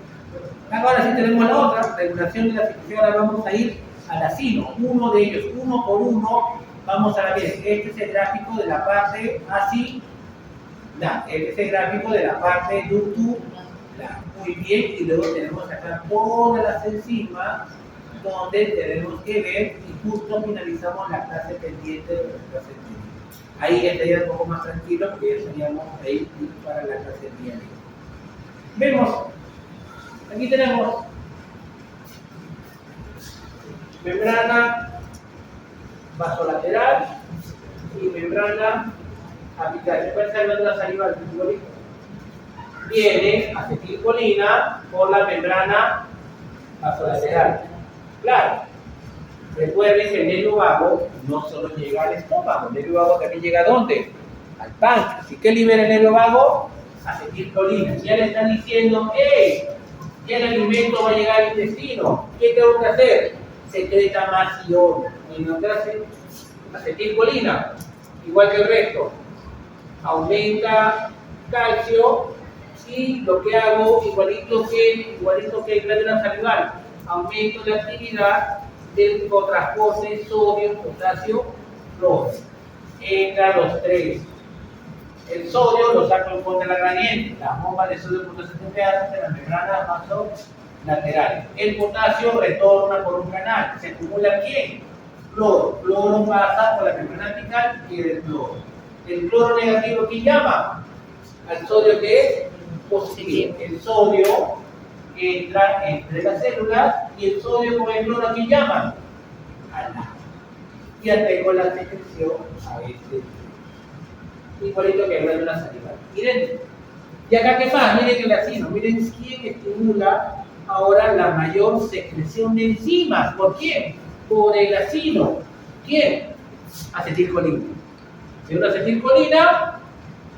Ahora sí tenemos la otra, regulación de la secreción. Ahora vamos a ir al acino, uno de ellos, uno por uno. Vamos a ver, este es el gráfico de la parte así. Este es el gráfico de la parte ductular. Muy bien, y luego tenemos acá todas las enzimas donde tenemos que ver y justo finalizamos la clase pendiente de la clase pendiente. Ahí ya estaría un poco más tranquilo porque ya estaríamos ahí para la clase diaria. Vemos, aquí tenemos membrana vasolateral y membrana apical. ¿Se puede hacer la saliva del futbolista? Viene acetilcolina por la membrana vasolateral. Claro, recuerden que el nervio vago no solo llega al estómago, el nervio vago también llega ¿a dónde? Al páncreas. ¿Y qué libera el nervio vago? Acetilcolina. Ya le están diciendo, ¡hey! Ya el alimento va a llegar al intestino. ¿Qué tengo que hacer? Secreta más iodo. ¿No te hace? Acetilcolina, igual que el resto, aumenta calcio y lo que hago, igualito que el glándula salival, aumento la actividad del cotransporte sodio, potasio, cloro. Entra los tres. El sodio lo saco contra la gradiente, las bombas de sodio potasio se hacen en las membranas vasolaterales. El potasio retorna por un canal. ¿Se acumula quién? Cloro. Cloro pasa por la membrana apical y el cloro. El cloro negativo, ¿quién llama? Al sodio que es positivo. El sodio entra entre las células y el sodio con el cloro, ¿a quién llaman? Al agua. Ya tengo la secreción a este igualito que el la saliva. Miren, y acá qué más, miren el acino, miren quién estimula ahora la mayor secreción de enzimas. ¿Por quién? Por el acino. ¿Quién? Acetilcolina. Si una acetilcolina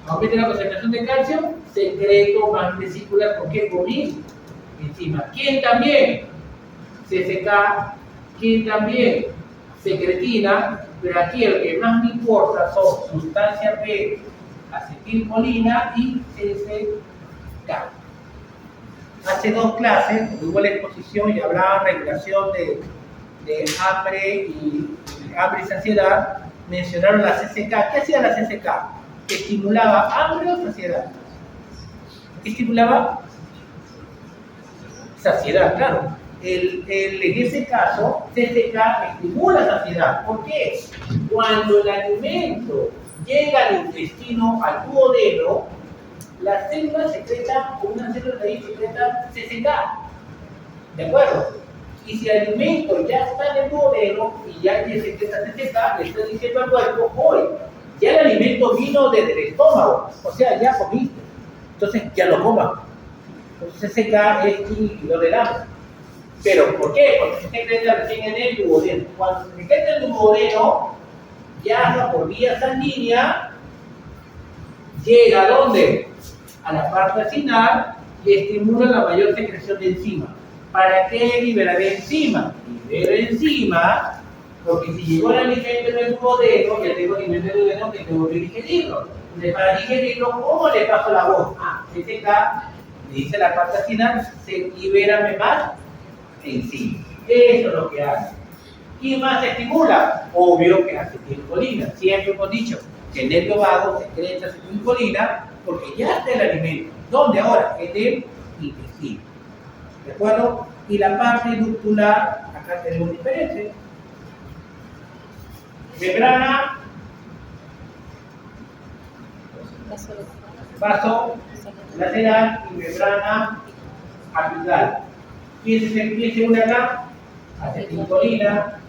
aumenta la concentración de calcio, secreto más vesicular, ¿por qué? Por mi enzima. ¿Quién también? CCK. ¿Quién también? Secretina. Pero aquí el que más me importa son sustancias B, acetilcolina y CCK. Hace dos clases, hubo la exposición y hablaba de regulación de hambre y saciedad, mencionaron la CCK. ¿Qué hacía la CCK? ¿Estimulaba hambre o saciedad? Estimulaba saciedad, claro. En ese caso, CCK estimula saciedad. ¿Por qué? Cuando el alimento llega al intestino, al duodeno, las células secretan, una célula de ahí secreta CCK. ¿De acuerdo? Y si el alimento ya está en el duodeno y ya secreta CCK, le está diciendo al cuerpo, hoy, ya el alimento vino desde el estómago, o sea, ya comiste. Entonces, ya lo coma. Entonces, CCK es inhibidor del hambre. ¿Pero por qué? Porque se secreta recién en el duodeno. Cuando se secreta el duodeno, viaja por vía sanguínea, llega ¿a dónde? A la parte acinal y estimula la mayor secreción de enzimas. ¿Para qué liberar enzimas? Libero enzimas porque si llegó el alimento en el duodeno, ya tengo alimento en el duodeno que tengo que digerirlo. Entonces, para digerirlo, ¿cómo le paso la voz? CCK, me dice la parte acinal, se libera más enzimas. Eso es lo que hace. ¿Quién más se estimula? Obvio que acetilcolina. Siempre hemos dicho que el nervio vago secreta acetilcolina porque ya está el alimento. ¿Dónde ahora? En el intestino. ¿De acuerdo? Y la parte ductular, acá tenemos diferencia. Membrana vasolateral y membrana apical. ¿Quién se une acá? Acetilcolina.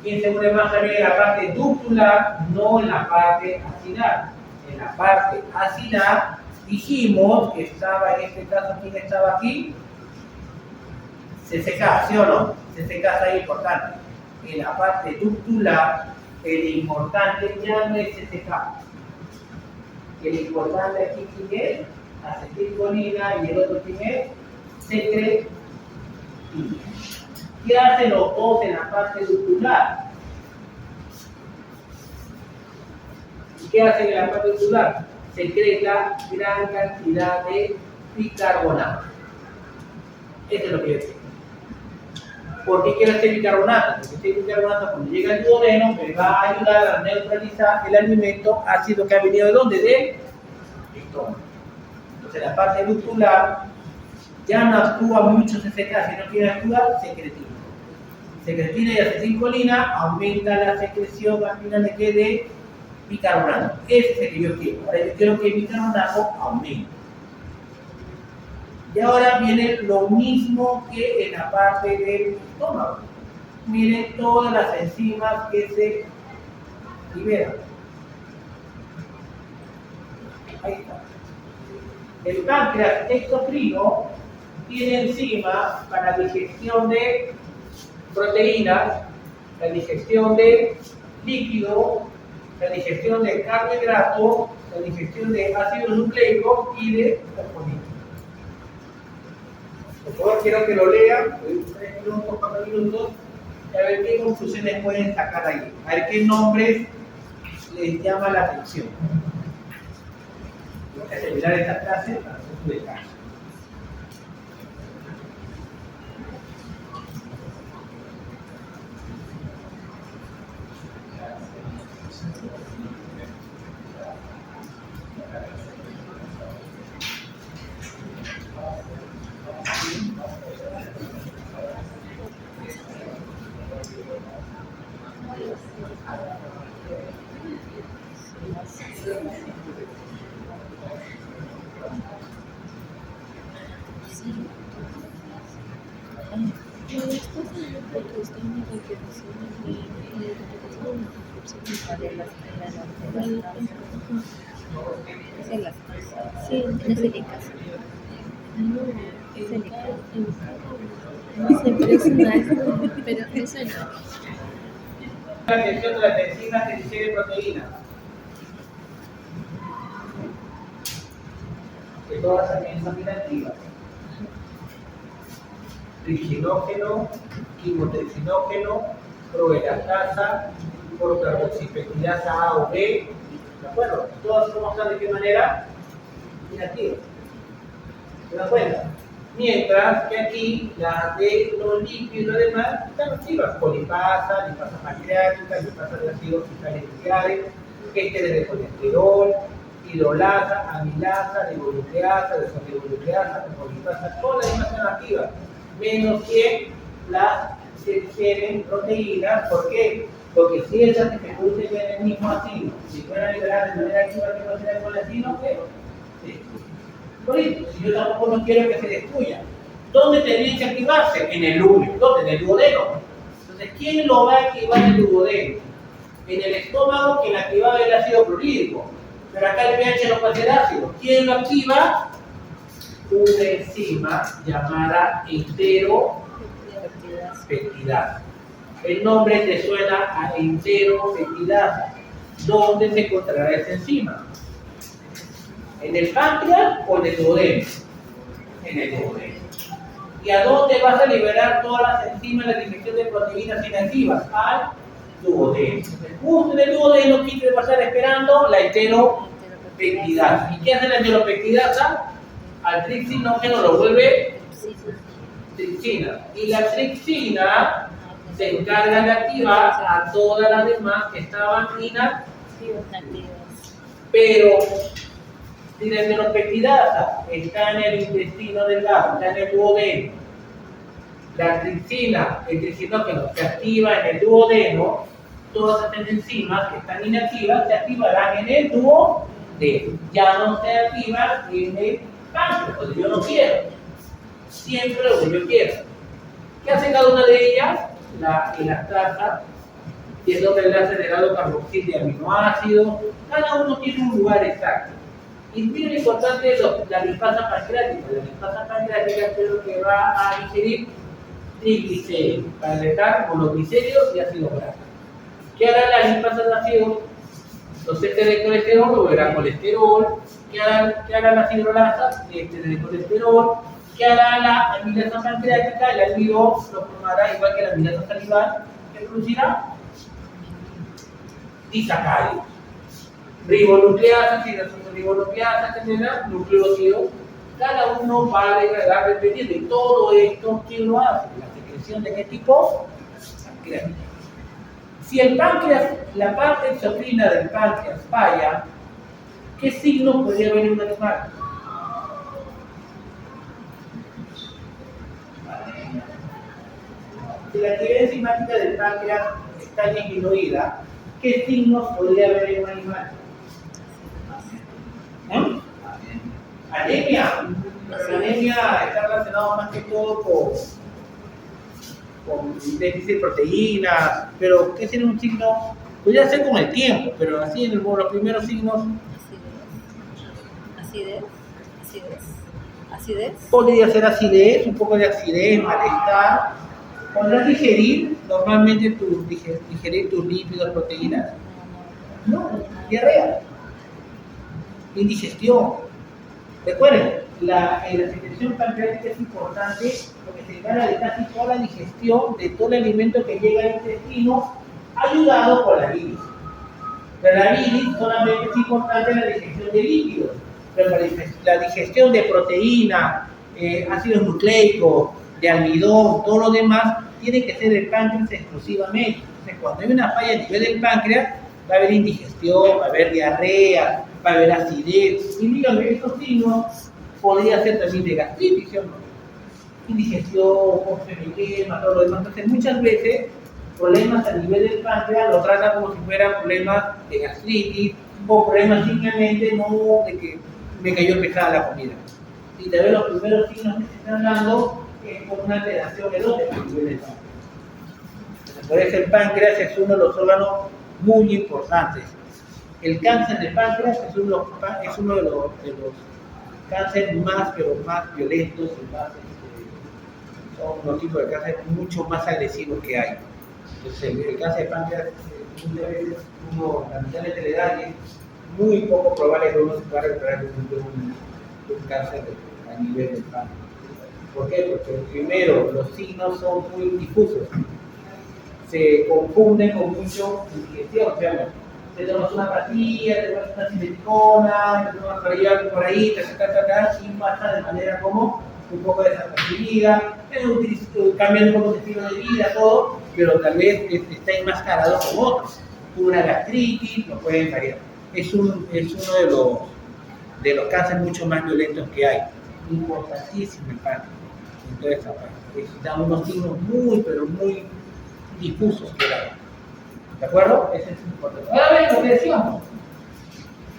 ¿Quién se une más también en la parte ductular? No en la parte acinar. En la parte acinar dijimos que estaba, en este caso, ¿quién estaba aquí? CCK, ¿sí o no? CCK es ahí importante. En la parte ductular, el importante ya no es CCK. El importante aquí, ¿quién es? Acetilcolina, y el otro, ¿quién es? Secretina. ¿Qué hacen los dos en la parte ductular? ¿Y qué hacen en la parte ductular? Secreta gran cantidad de bicarbonato. Eso es lo que yo quiero. ¿Por qué quiero este bicarbonato? Porque este bicarbonato cuando llega al duodeno me va a ayudar a neutralizar el alimento ácido que ha venido ¿de dónde? Del estómago. Entonces la parte muscular ya no actúa mucho CCK, sino que actúa secretina. Secretina y acetilcolina aumenta la secreción al final de qué? De bicarbonato. Ese es el que yo quiero. Ahora yo quiero que el bicarbonato aumente. Y ahora viene lo mismo que en la parte del estómago. Miren todas las enzimas que se liberan. Ahí está. El páncreas exocrino tiene enzimas para la digestión de proteínas, la digestión de líquido, la digestión de carbohidratos, la digestión de ácidos nucleicos y de fosfolípidos. Por favor, quiero que lo lean, 3 minutos, 4 minutos, y a ver qué conclusiones pueden sacar ahí. A ver qué nombres les llama la atención. Voy a terminar esta clase para hacer su descanso. Sí, no sé qué caso. No sé, pero eso no es. Pero eso no. La atención de las enzimas que digieren proteínas. Que todas también son inactivas. Triginógeno, quimotripsinógeno, proelastasa, procarboxipeptidasa A o B. ¿De acuerdo? Todas vamos a de qué manera inactivas. ¿Se dan cuenta? Mientras que aquí las de los lípidos y lo demás están activas. Polipasa, lipasa pancreática, lipasa de ácidos iniciales, ésteres de colesterol, hidrolasa, amilasa, ribonucleasa, desoxirribonucleasa, polipasa, todas las demás están activas. Menos que las que tienen proteínas. ¿Por qué? Porque si esas que se producen en el mismo ácido, si fueran liberadas de manera activa que no se den con el ácido, ¿qué? Por eso, si yo tampoco no quiero que se destruya. ¿Dónde tendría que activarse? En el úmero. ¿Dónde? En el duodeno. Entonces, ¿quién lo va a activar en el duodeno? En el estómago, quien activaba el ácido clorhídrico. Pero acá el pH no puede ser ácido. ¿Quién lo activa? Una enzima llamada enteropeptidasa. El nombre te suena a enteropeptidasa. ¿Dónde se encontrará esa enzima? ¿En el páncreas o en el duodeno? En el duodeno. ¿Y a dónde vas a liberar todas las enzimas de la digestión de proteínas inactivas? Al duodeno. Entonces, justo en el duodeno, ¿quién te va a estar esperando? La enteropeptidasa. ¿Y qué hace la enteropeptidasa? Al tripsinógeno lo vuelve tripsina. Y la tripsina se encarga de activar a todas las demás que estaban inactivas. Pero si la enteropeptidasa está en el intestino delgado, está en el duodeno, la tripsina, el tripsinógeno, se activa en el duodeno, todas estas enzimas que están inactivas se activarán en el duodeno. Ya no se activan en el páncreas, porque yo no quiero. Siempre lo que yo quiero. ¿Qué hace cada una de ellas? La elastasa, y es doble enlace de grado carboxil de aminoácidos. Cada uno tiene un lugar exacto. Y miren lo importante de la lipasa pancreática. La lipasa pancreática es lo que va a digerir triglicéridos, para dejar monoglicéridos y ácidos grasos. ¿Qué hará la lipasa de ácidos? Los ésteres de colesterol volverán colesterol. ¿Qué hará las hidrolasas? Ésteres de colesterol. ¿Qué hará la amilasa pancreática? El almidón lo formará igual que la amilasa salival, que producirá disacáridos. Ribonucleasas y desoxirribonucleasas tendrán nucleócidos cada uno va a depender de todo esto. ¿Quién lo hace? ¿La secreción de qué tipo? Pancreas. Si el páncreas, la parte exocrina del páncreas falla, ¿qué signo podría haber en un animal? Si la actividad enzimática del páncreas está disminuida, ¿qué signos podría haber en un animal? Anemia. Pero la anemia está relacionada más que todo con déficit de proteínas, pero ¿qué sería un signo? Podría ser con el tiempo, pero así en los primeros signos Acidez. podría ser acidez, un poco de acidez, malestar. ¿Podrás digerir normalmente digerir tus lípidos, proteínas? No, diarrea, indigestión. Recuerden, la secreción pancreática es importante porque se encarga de casi toda la digestión de todo el alimento que llega al intestino, ayudado por la bilis. Pero la bilis solamente es importante en la digestión de lípidos, pero la digestión de proteína, ácidos nucleicos, de almidón, todo lo demás, tiene que ser del páncreas exclusivamente. Entonces, cuando hay una falla a nivel del páncreas, va a haber indigestión, va a haber diarrea, va a haber acidez. Y díganme, estos signos podría ser también de gastritis, ¿sí o no? Indigestión, enfisema, todo lo demás. Entonces, muchas veces, problemas a nivel del páncreas lo tratan como si fueran problemas de gastritis o problemas simplemente no de que me cayó pesada la comida. Y también los primeros signos que se están dando es por una alteración erótica a nivel del páncreas. Por eso el páncreas es uno de los órganos muy importantes. El cáncer de páncreas es uno de los cánceres más violentos y más, son unos tipos de cáncer mucho más agresivos que hay. Entonces, el cáncer de páncreas muchas veces lamentablemente le da y es muy poco probable que uno se pueda recuperar de un cáncer a nivel del páncreas. ¿Por qué? Porque primero los signos son muy difusos. Se confunden con mucho indigestión, ¿cierto? Te tomas una pastilla, te tomas una simeticona, te tomas por ahí, y pasa de manera como un poco desapercibida, cambiando un poco de estilo de vida, todo, pero tal vez está enmascarado con otros. Una gastritis, lo pueden variar. Es uno de los cánceres mucho más violentos que hay. Importantísimo el páncreas. Entonces, da unos signos muy, pero muy difusos que hay. ¿De acuerdo? Ese es importante. Ahora ven lo que decíamos.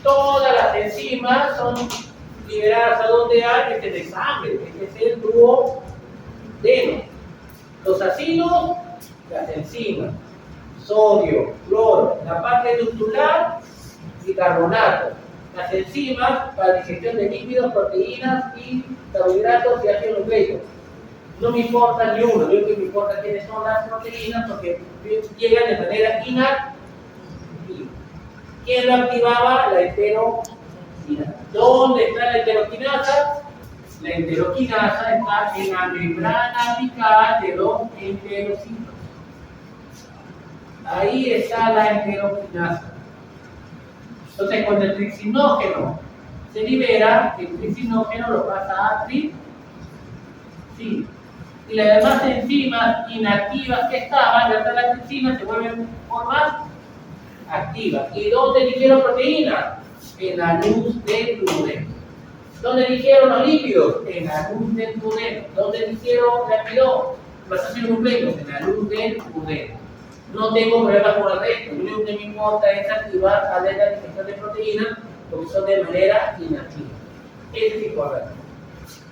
Todas las enzimas son liberadas a donde hay que de sangre, que es el duodeno. Los ácidos, las enzimas. Sodio, cloro, la parte ductular y carbonato. Las enzimas para digestión de lípidos, proteínas y carbohidratos y ácidos nucleicos. No me importa ni uno, lo que me importa quiénes son las proteínas porque llegan de manera inactiva. ¿Quién lo activaba? La enteroquinasa. ¿Dónde está la enteroquinasa? La enteroquinasa está en la membrana apical de los enterocitos. Ahí está la enteroquinasa. Entonces, cuando el tripsinógeno se libera, el tripsinógeno lo pasa a tripsina. Y las demás enzimas inactivas que estaban, ya la tripsina, se vuelven formas activas. ¿Y dónde dijeron proteínas? En la luz del duodeno. ¿Dónde dijeron los lípidos? En la luz del duodeno. ¿Dónde dijeron el almidón? Los ácidos nucleicos, en la luz del duodeno. No tengo problemas con el resto. Lo único que me importa es activar a la digestión de proteínas porque son de manera inactiva. Ese es importante.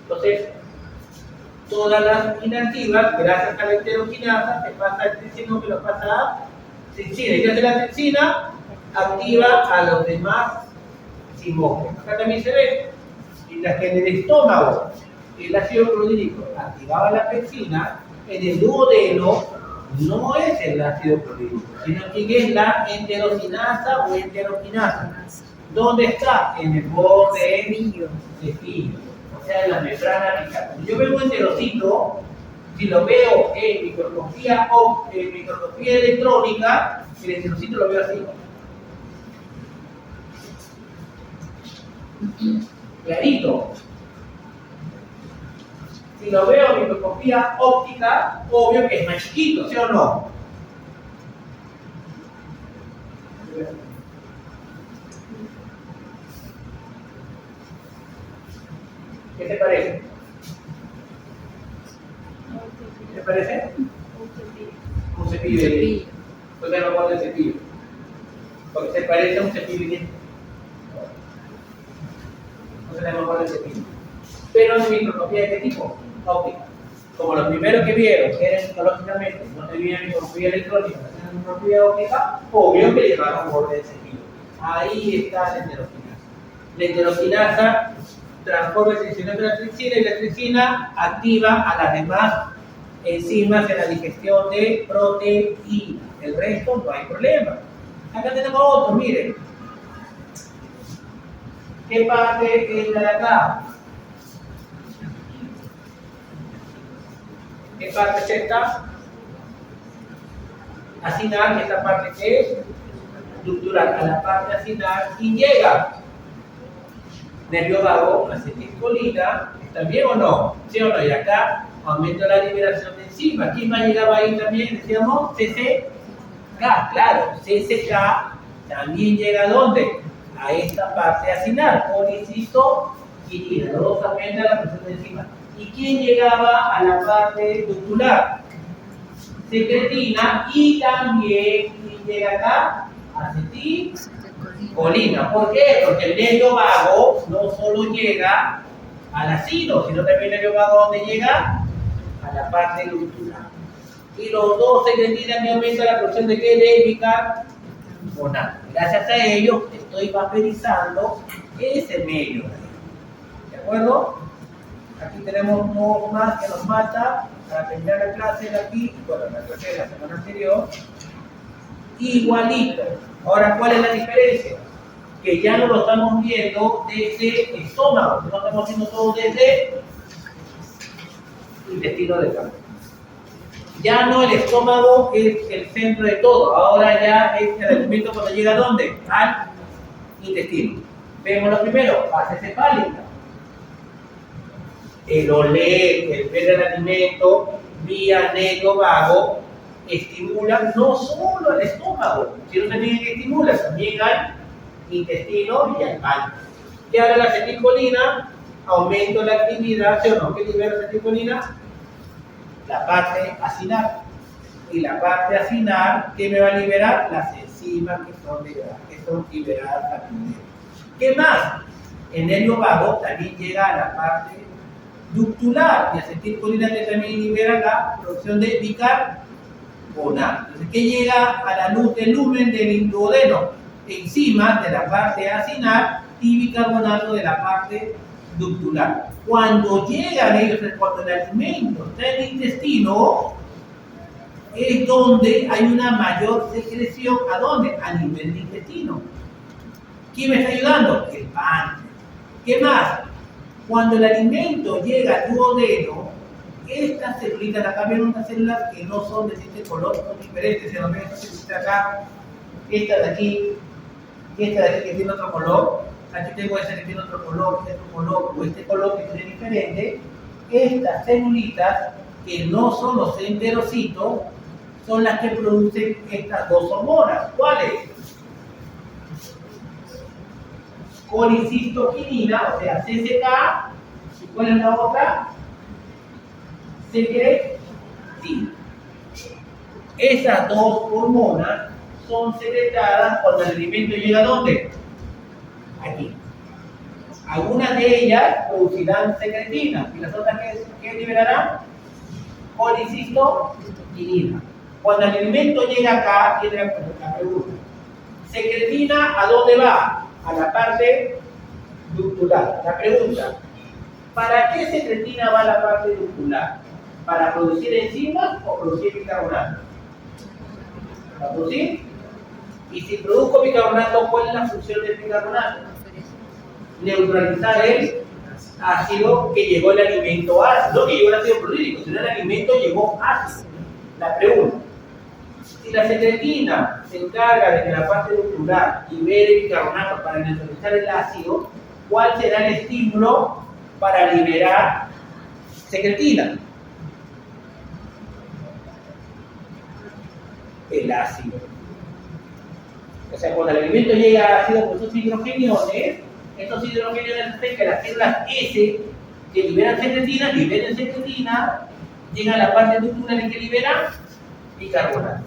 Entonces, todas las inactivas, gracias a la enteroquinasa, se pasa el tripsino que lo pasa a tripsina. Y desde la tripsina activa a los demás simógenos. Acá también se ve. Mientras que en el estómago el ácido clorhídrico activaba la pepsina, en el duodeno no es el ácido clorhídrico, sino que es la enterocinasa o enteroquinasa. ¿Dónde está? En el borde de filo, o sea, en la membrana apical. Cuando yo veo un enterocito, si lo veo en microscopía electrónica, el enterocito lo veo así. Clarito. Si lo veo en microscopía óptica, obvio que es más chiquito, ¿sí o no? ¿Qué te parece? ¿Qué te parece? Un cepillo de... Pues no guarda el cepillo. Porque se parece a un cepillo de dientes. No se le guarda el cepillo. Pero en microscopía de qué tipo? Óptica. Como los primeros que vieron, que eran psicológicamente, no se veían microscopía electrónica, en microscopía óptica, obvio que llevaron borde de cepillo. Ahí está la enteroquinasa. La enteroquinasa transforma el tricina en la tricina y la tricina activa a las demás enzimas en la digestión de proteínas. El resto no hay problema. Acá tenemos otro, miren. ¿Qué parte es la de acá? ¿Qué parte es esta? Acinar, que esta parte que es ductural, a la parte acinar y llega. Nervio vago, acetilcolina, ¿está bien o no? ¿Sí o no? Y acá aumenta la liberación de enzimas. ¿Quién más llegaba ahí también? Decíamos CCK, claro, CCK también llega ¿a dónde? A esta parte acinar, colicistoquinina, los dos aumentan la presión de enzimas. ¿Y quién llegaba a la parte ductular? Secretina y también ¿quién llega acá? Acetilcolina. ¿Por qué? Porque el nervio vago no solo llega al ácido, sino también el nervio vago ¿a dónde llega? A la parte ductular. Y los dos secretinas me aumentan la producción de qué? De bicarbonato. Gracias a ellos estoy vaporizando ese medio. ¿De acuerdo? Aquí tenemos uno más que nos mata para terminar la clase de aquí, bueno, la clase de la semana anterior. Igualito. Ahora, ¿cuál es la diferencia? Que ya no lo estamos viendo desde el estómago, no estamos viendo todo desde el intestino delgado. Ya no el estómago es el centro de todo, ahora ya es el alimento cuando llega ¿a dónde? Al intestino. Vemos lo primero, fase cefálica. El oler, el ver el alimento vía nervio vago estimula no solo el estómago, sino también estimula también al intestino y al páncreas. Y ahora la acetilcolina aumenta la actividad, ¿sí o no? ¿Qué libera la acetilcolina? La parte acinar. Y la parte acinar, ¿qué me va a liberar? Las enzimas que son liberadas también. ¿Qué más? El nervio vago también llega a la parte ductular y acetilcolina que también libera la producción de bicarbonato. Entonces, ¿qué llega a la luz del lumen del duodeno? Enzimas de la parte acinar y bicarbonato de la parte ductular. Cuando llegan ellos, cuando el alimento está en el intestino, es donde hay una mayor secreción. ¿A dónde? A nivel del intestino. ¿Quién me está ayudando? El páncreas. ¿Qué más? Cuando el alimento llega al duodeno, estas celulitas, acá ven unas células que no son de este color, son diferentes. Se ven estas células acá, esta de aquí, y esta de aquí que tiene otro color. Aquí tengo esta que tiene otro color, o este color que tiene diferente. Estas celulitas, que no son los enterocitos, son las que producen estas dos hormonas. ¿Cuáles? Colicistoquinina, o sea, CCK, ¿y cuál es la otra? Secretina. Esas dos hormonas son secretadas cuando el alimento llega ¿a dónde? Aquí. Algunas de ellas producirán secretina y las otras que liberarán colicistoquinina. Cuando el alimento llega acá, tiene la pregunta: ¿secretina a dónde va? A la parte ductular. La pregunta: ¿para qué secretina va a la parte ductular? ¿Para producir enzimas o producir bicarbonato? ¿Para producir? Y si produzco bicarbonato, ¿cuál es la función del bicarbonato? Neutralizar el ácido que llegó el alimento ácido, no que llegó el ácido clorhídrico, sino el alimento llegó ácido. La pregunta: si la secretina se encarga de que la parte ductular libere bicarbonato para neutralizar el ácido, ¿cuál será el estímulo para liberar secretina. El ácido. O sea, cuando el alimento llega a ácido por esos hidrogeniones, estos hidrogeniones hacen que las células S que liberan secretina, llegan a la parte ductular en que liberan bicarbonato.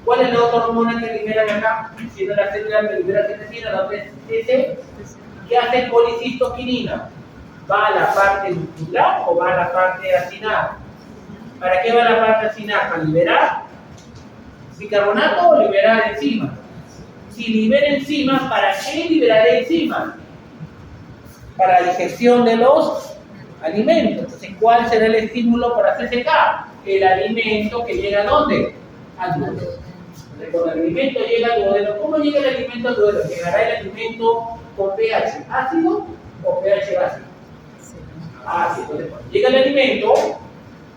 ¿Cuál es la otra hormona que liberan acá? Siendo la célula que libera secretina, la otra es S, ¿qué hace colicistoquinina? ¿Va a la parte ductular o va a la parte acinar? ¿Para qué va a la parte acinar? ¿Para liberar bicarbonato o liberar enzimas? Si libera enzimas, ¿para qué liberar enzimas? Para la digestión de los alimentos. Entonces, ¿cuál será el estímulo para CCK? El alimento que llega ¿a dónde? Al duodeno. Entonces, cuando el alimento llega al duodeno, ¿cómo llega el alimento al duodeno? ¿Llegará el alimento con pH ácido o pH básico? Ácido. Entonces, cuando llega el alimento,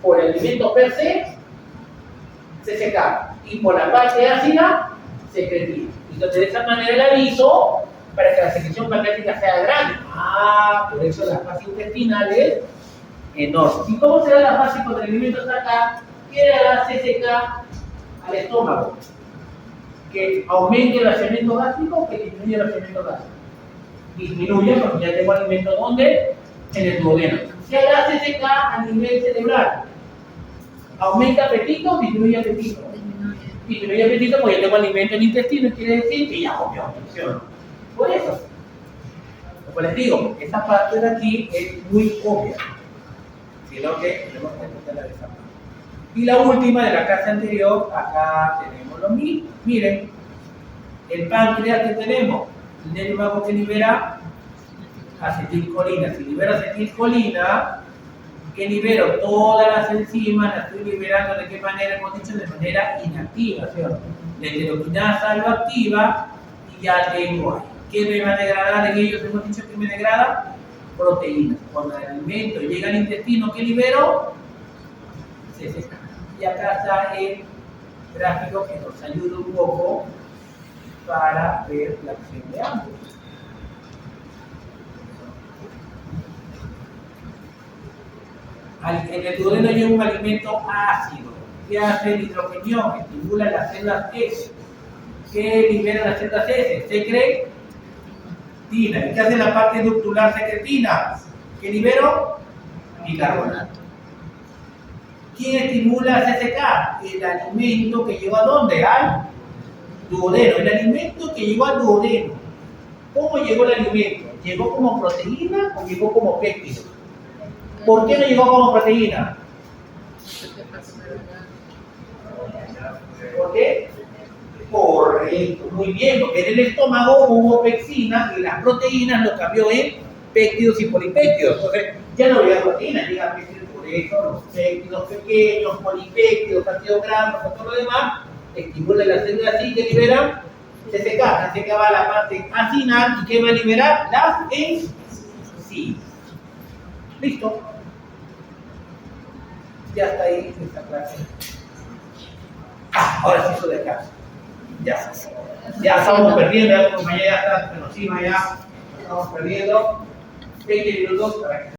por el alimento per se seca. Y por la parte ácida, secretina. Entonces, de esa manera el aviso para que la secreción pancreática sea grande. Por eso la fase intestinal es enorme. ¿Y cómo será la fase cuando el alimento está acá? ¿Qué hará CCK al estómago? Que aumente el vaciamiento gástrico o que disminuya el vaciamiento gástrico. Disminuye porque ya tengo alimento ¿dónde? En el duodeno. ¿Qué hará CCK a nivel cerebral? ¿Aumenta apetito o disminuye apetito? Disminuye apetito porque yo tengo alimento en el intestino y quiere decir que ya comió. Por eso. Como les digo, esta parte de aquí es muy obvia, sino que tenemos que enfocarla de esa parte. Y la última de la clase anterior, acá tenemos lo mismo. Miren, el páncreas que tenemos, el nervio vago que libera acetilcolina. Si libera acetilcolina, que libero todas las enzimas, las estoy liberando de qué manera, hemos dicho, de manera inactiva, ¿cierto? La heteroquinasa lo activa y ya tengo ahí. ¿Qué me va a degradar en ellos? Hemos dicho que me degrada proteínas. Cuando el alimento llega al intestino, ¿qué libero? Se seca. Y acá está el gráfico que nos ayuda un poco para ver la acción de ambos. En el duodeno hay un alimento ácido. ¿Qué hace el hidrogenión? Estimula las células S. ¿Qué libera las células S? Secretina. ¿Y qué hace la parte ductular secretina? ¿Qué libero? Bicarbonato. ¿Quién estimula CCK? El alimento que llegó ¿a dónde? Al duodeno. El alimento que llegó al duodeno. ¿Cómo llegó el alimento? ¿Llegó como proteína o llegó como péptido? ¿Por qué no llegó como proteína? ¿Por qué? Correcto, muy bien, porque en el estómago hubo pexina y las proteínas lo cambió en péptidos y polipéptidos. Entonces, ya no había proteínas, llega péptidos, por eso los péptidos pequeños, polipéptidos, ácidos grasos, todo lo demás, estimulan las células así que liberan CCK. CCK va a la parte acinar y ¿qué va a liberar? Las enzimas. ¿Listo? Ya está ahí esta clase. Ahora sí eso descanso. Ya estamos perdiendo, ya como ya está, ya estamos perdiendo 20 minutos para que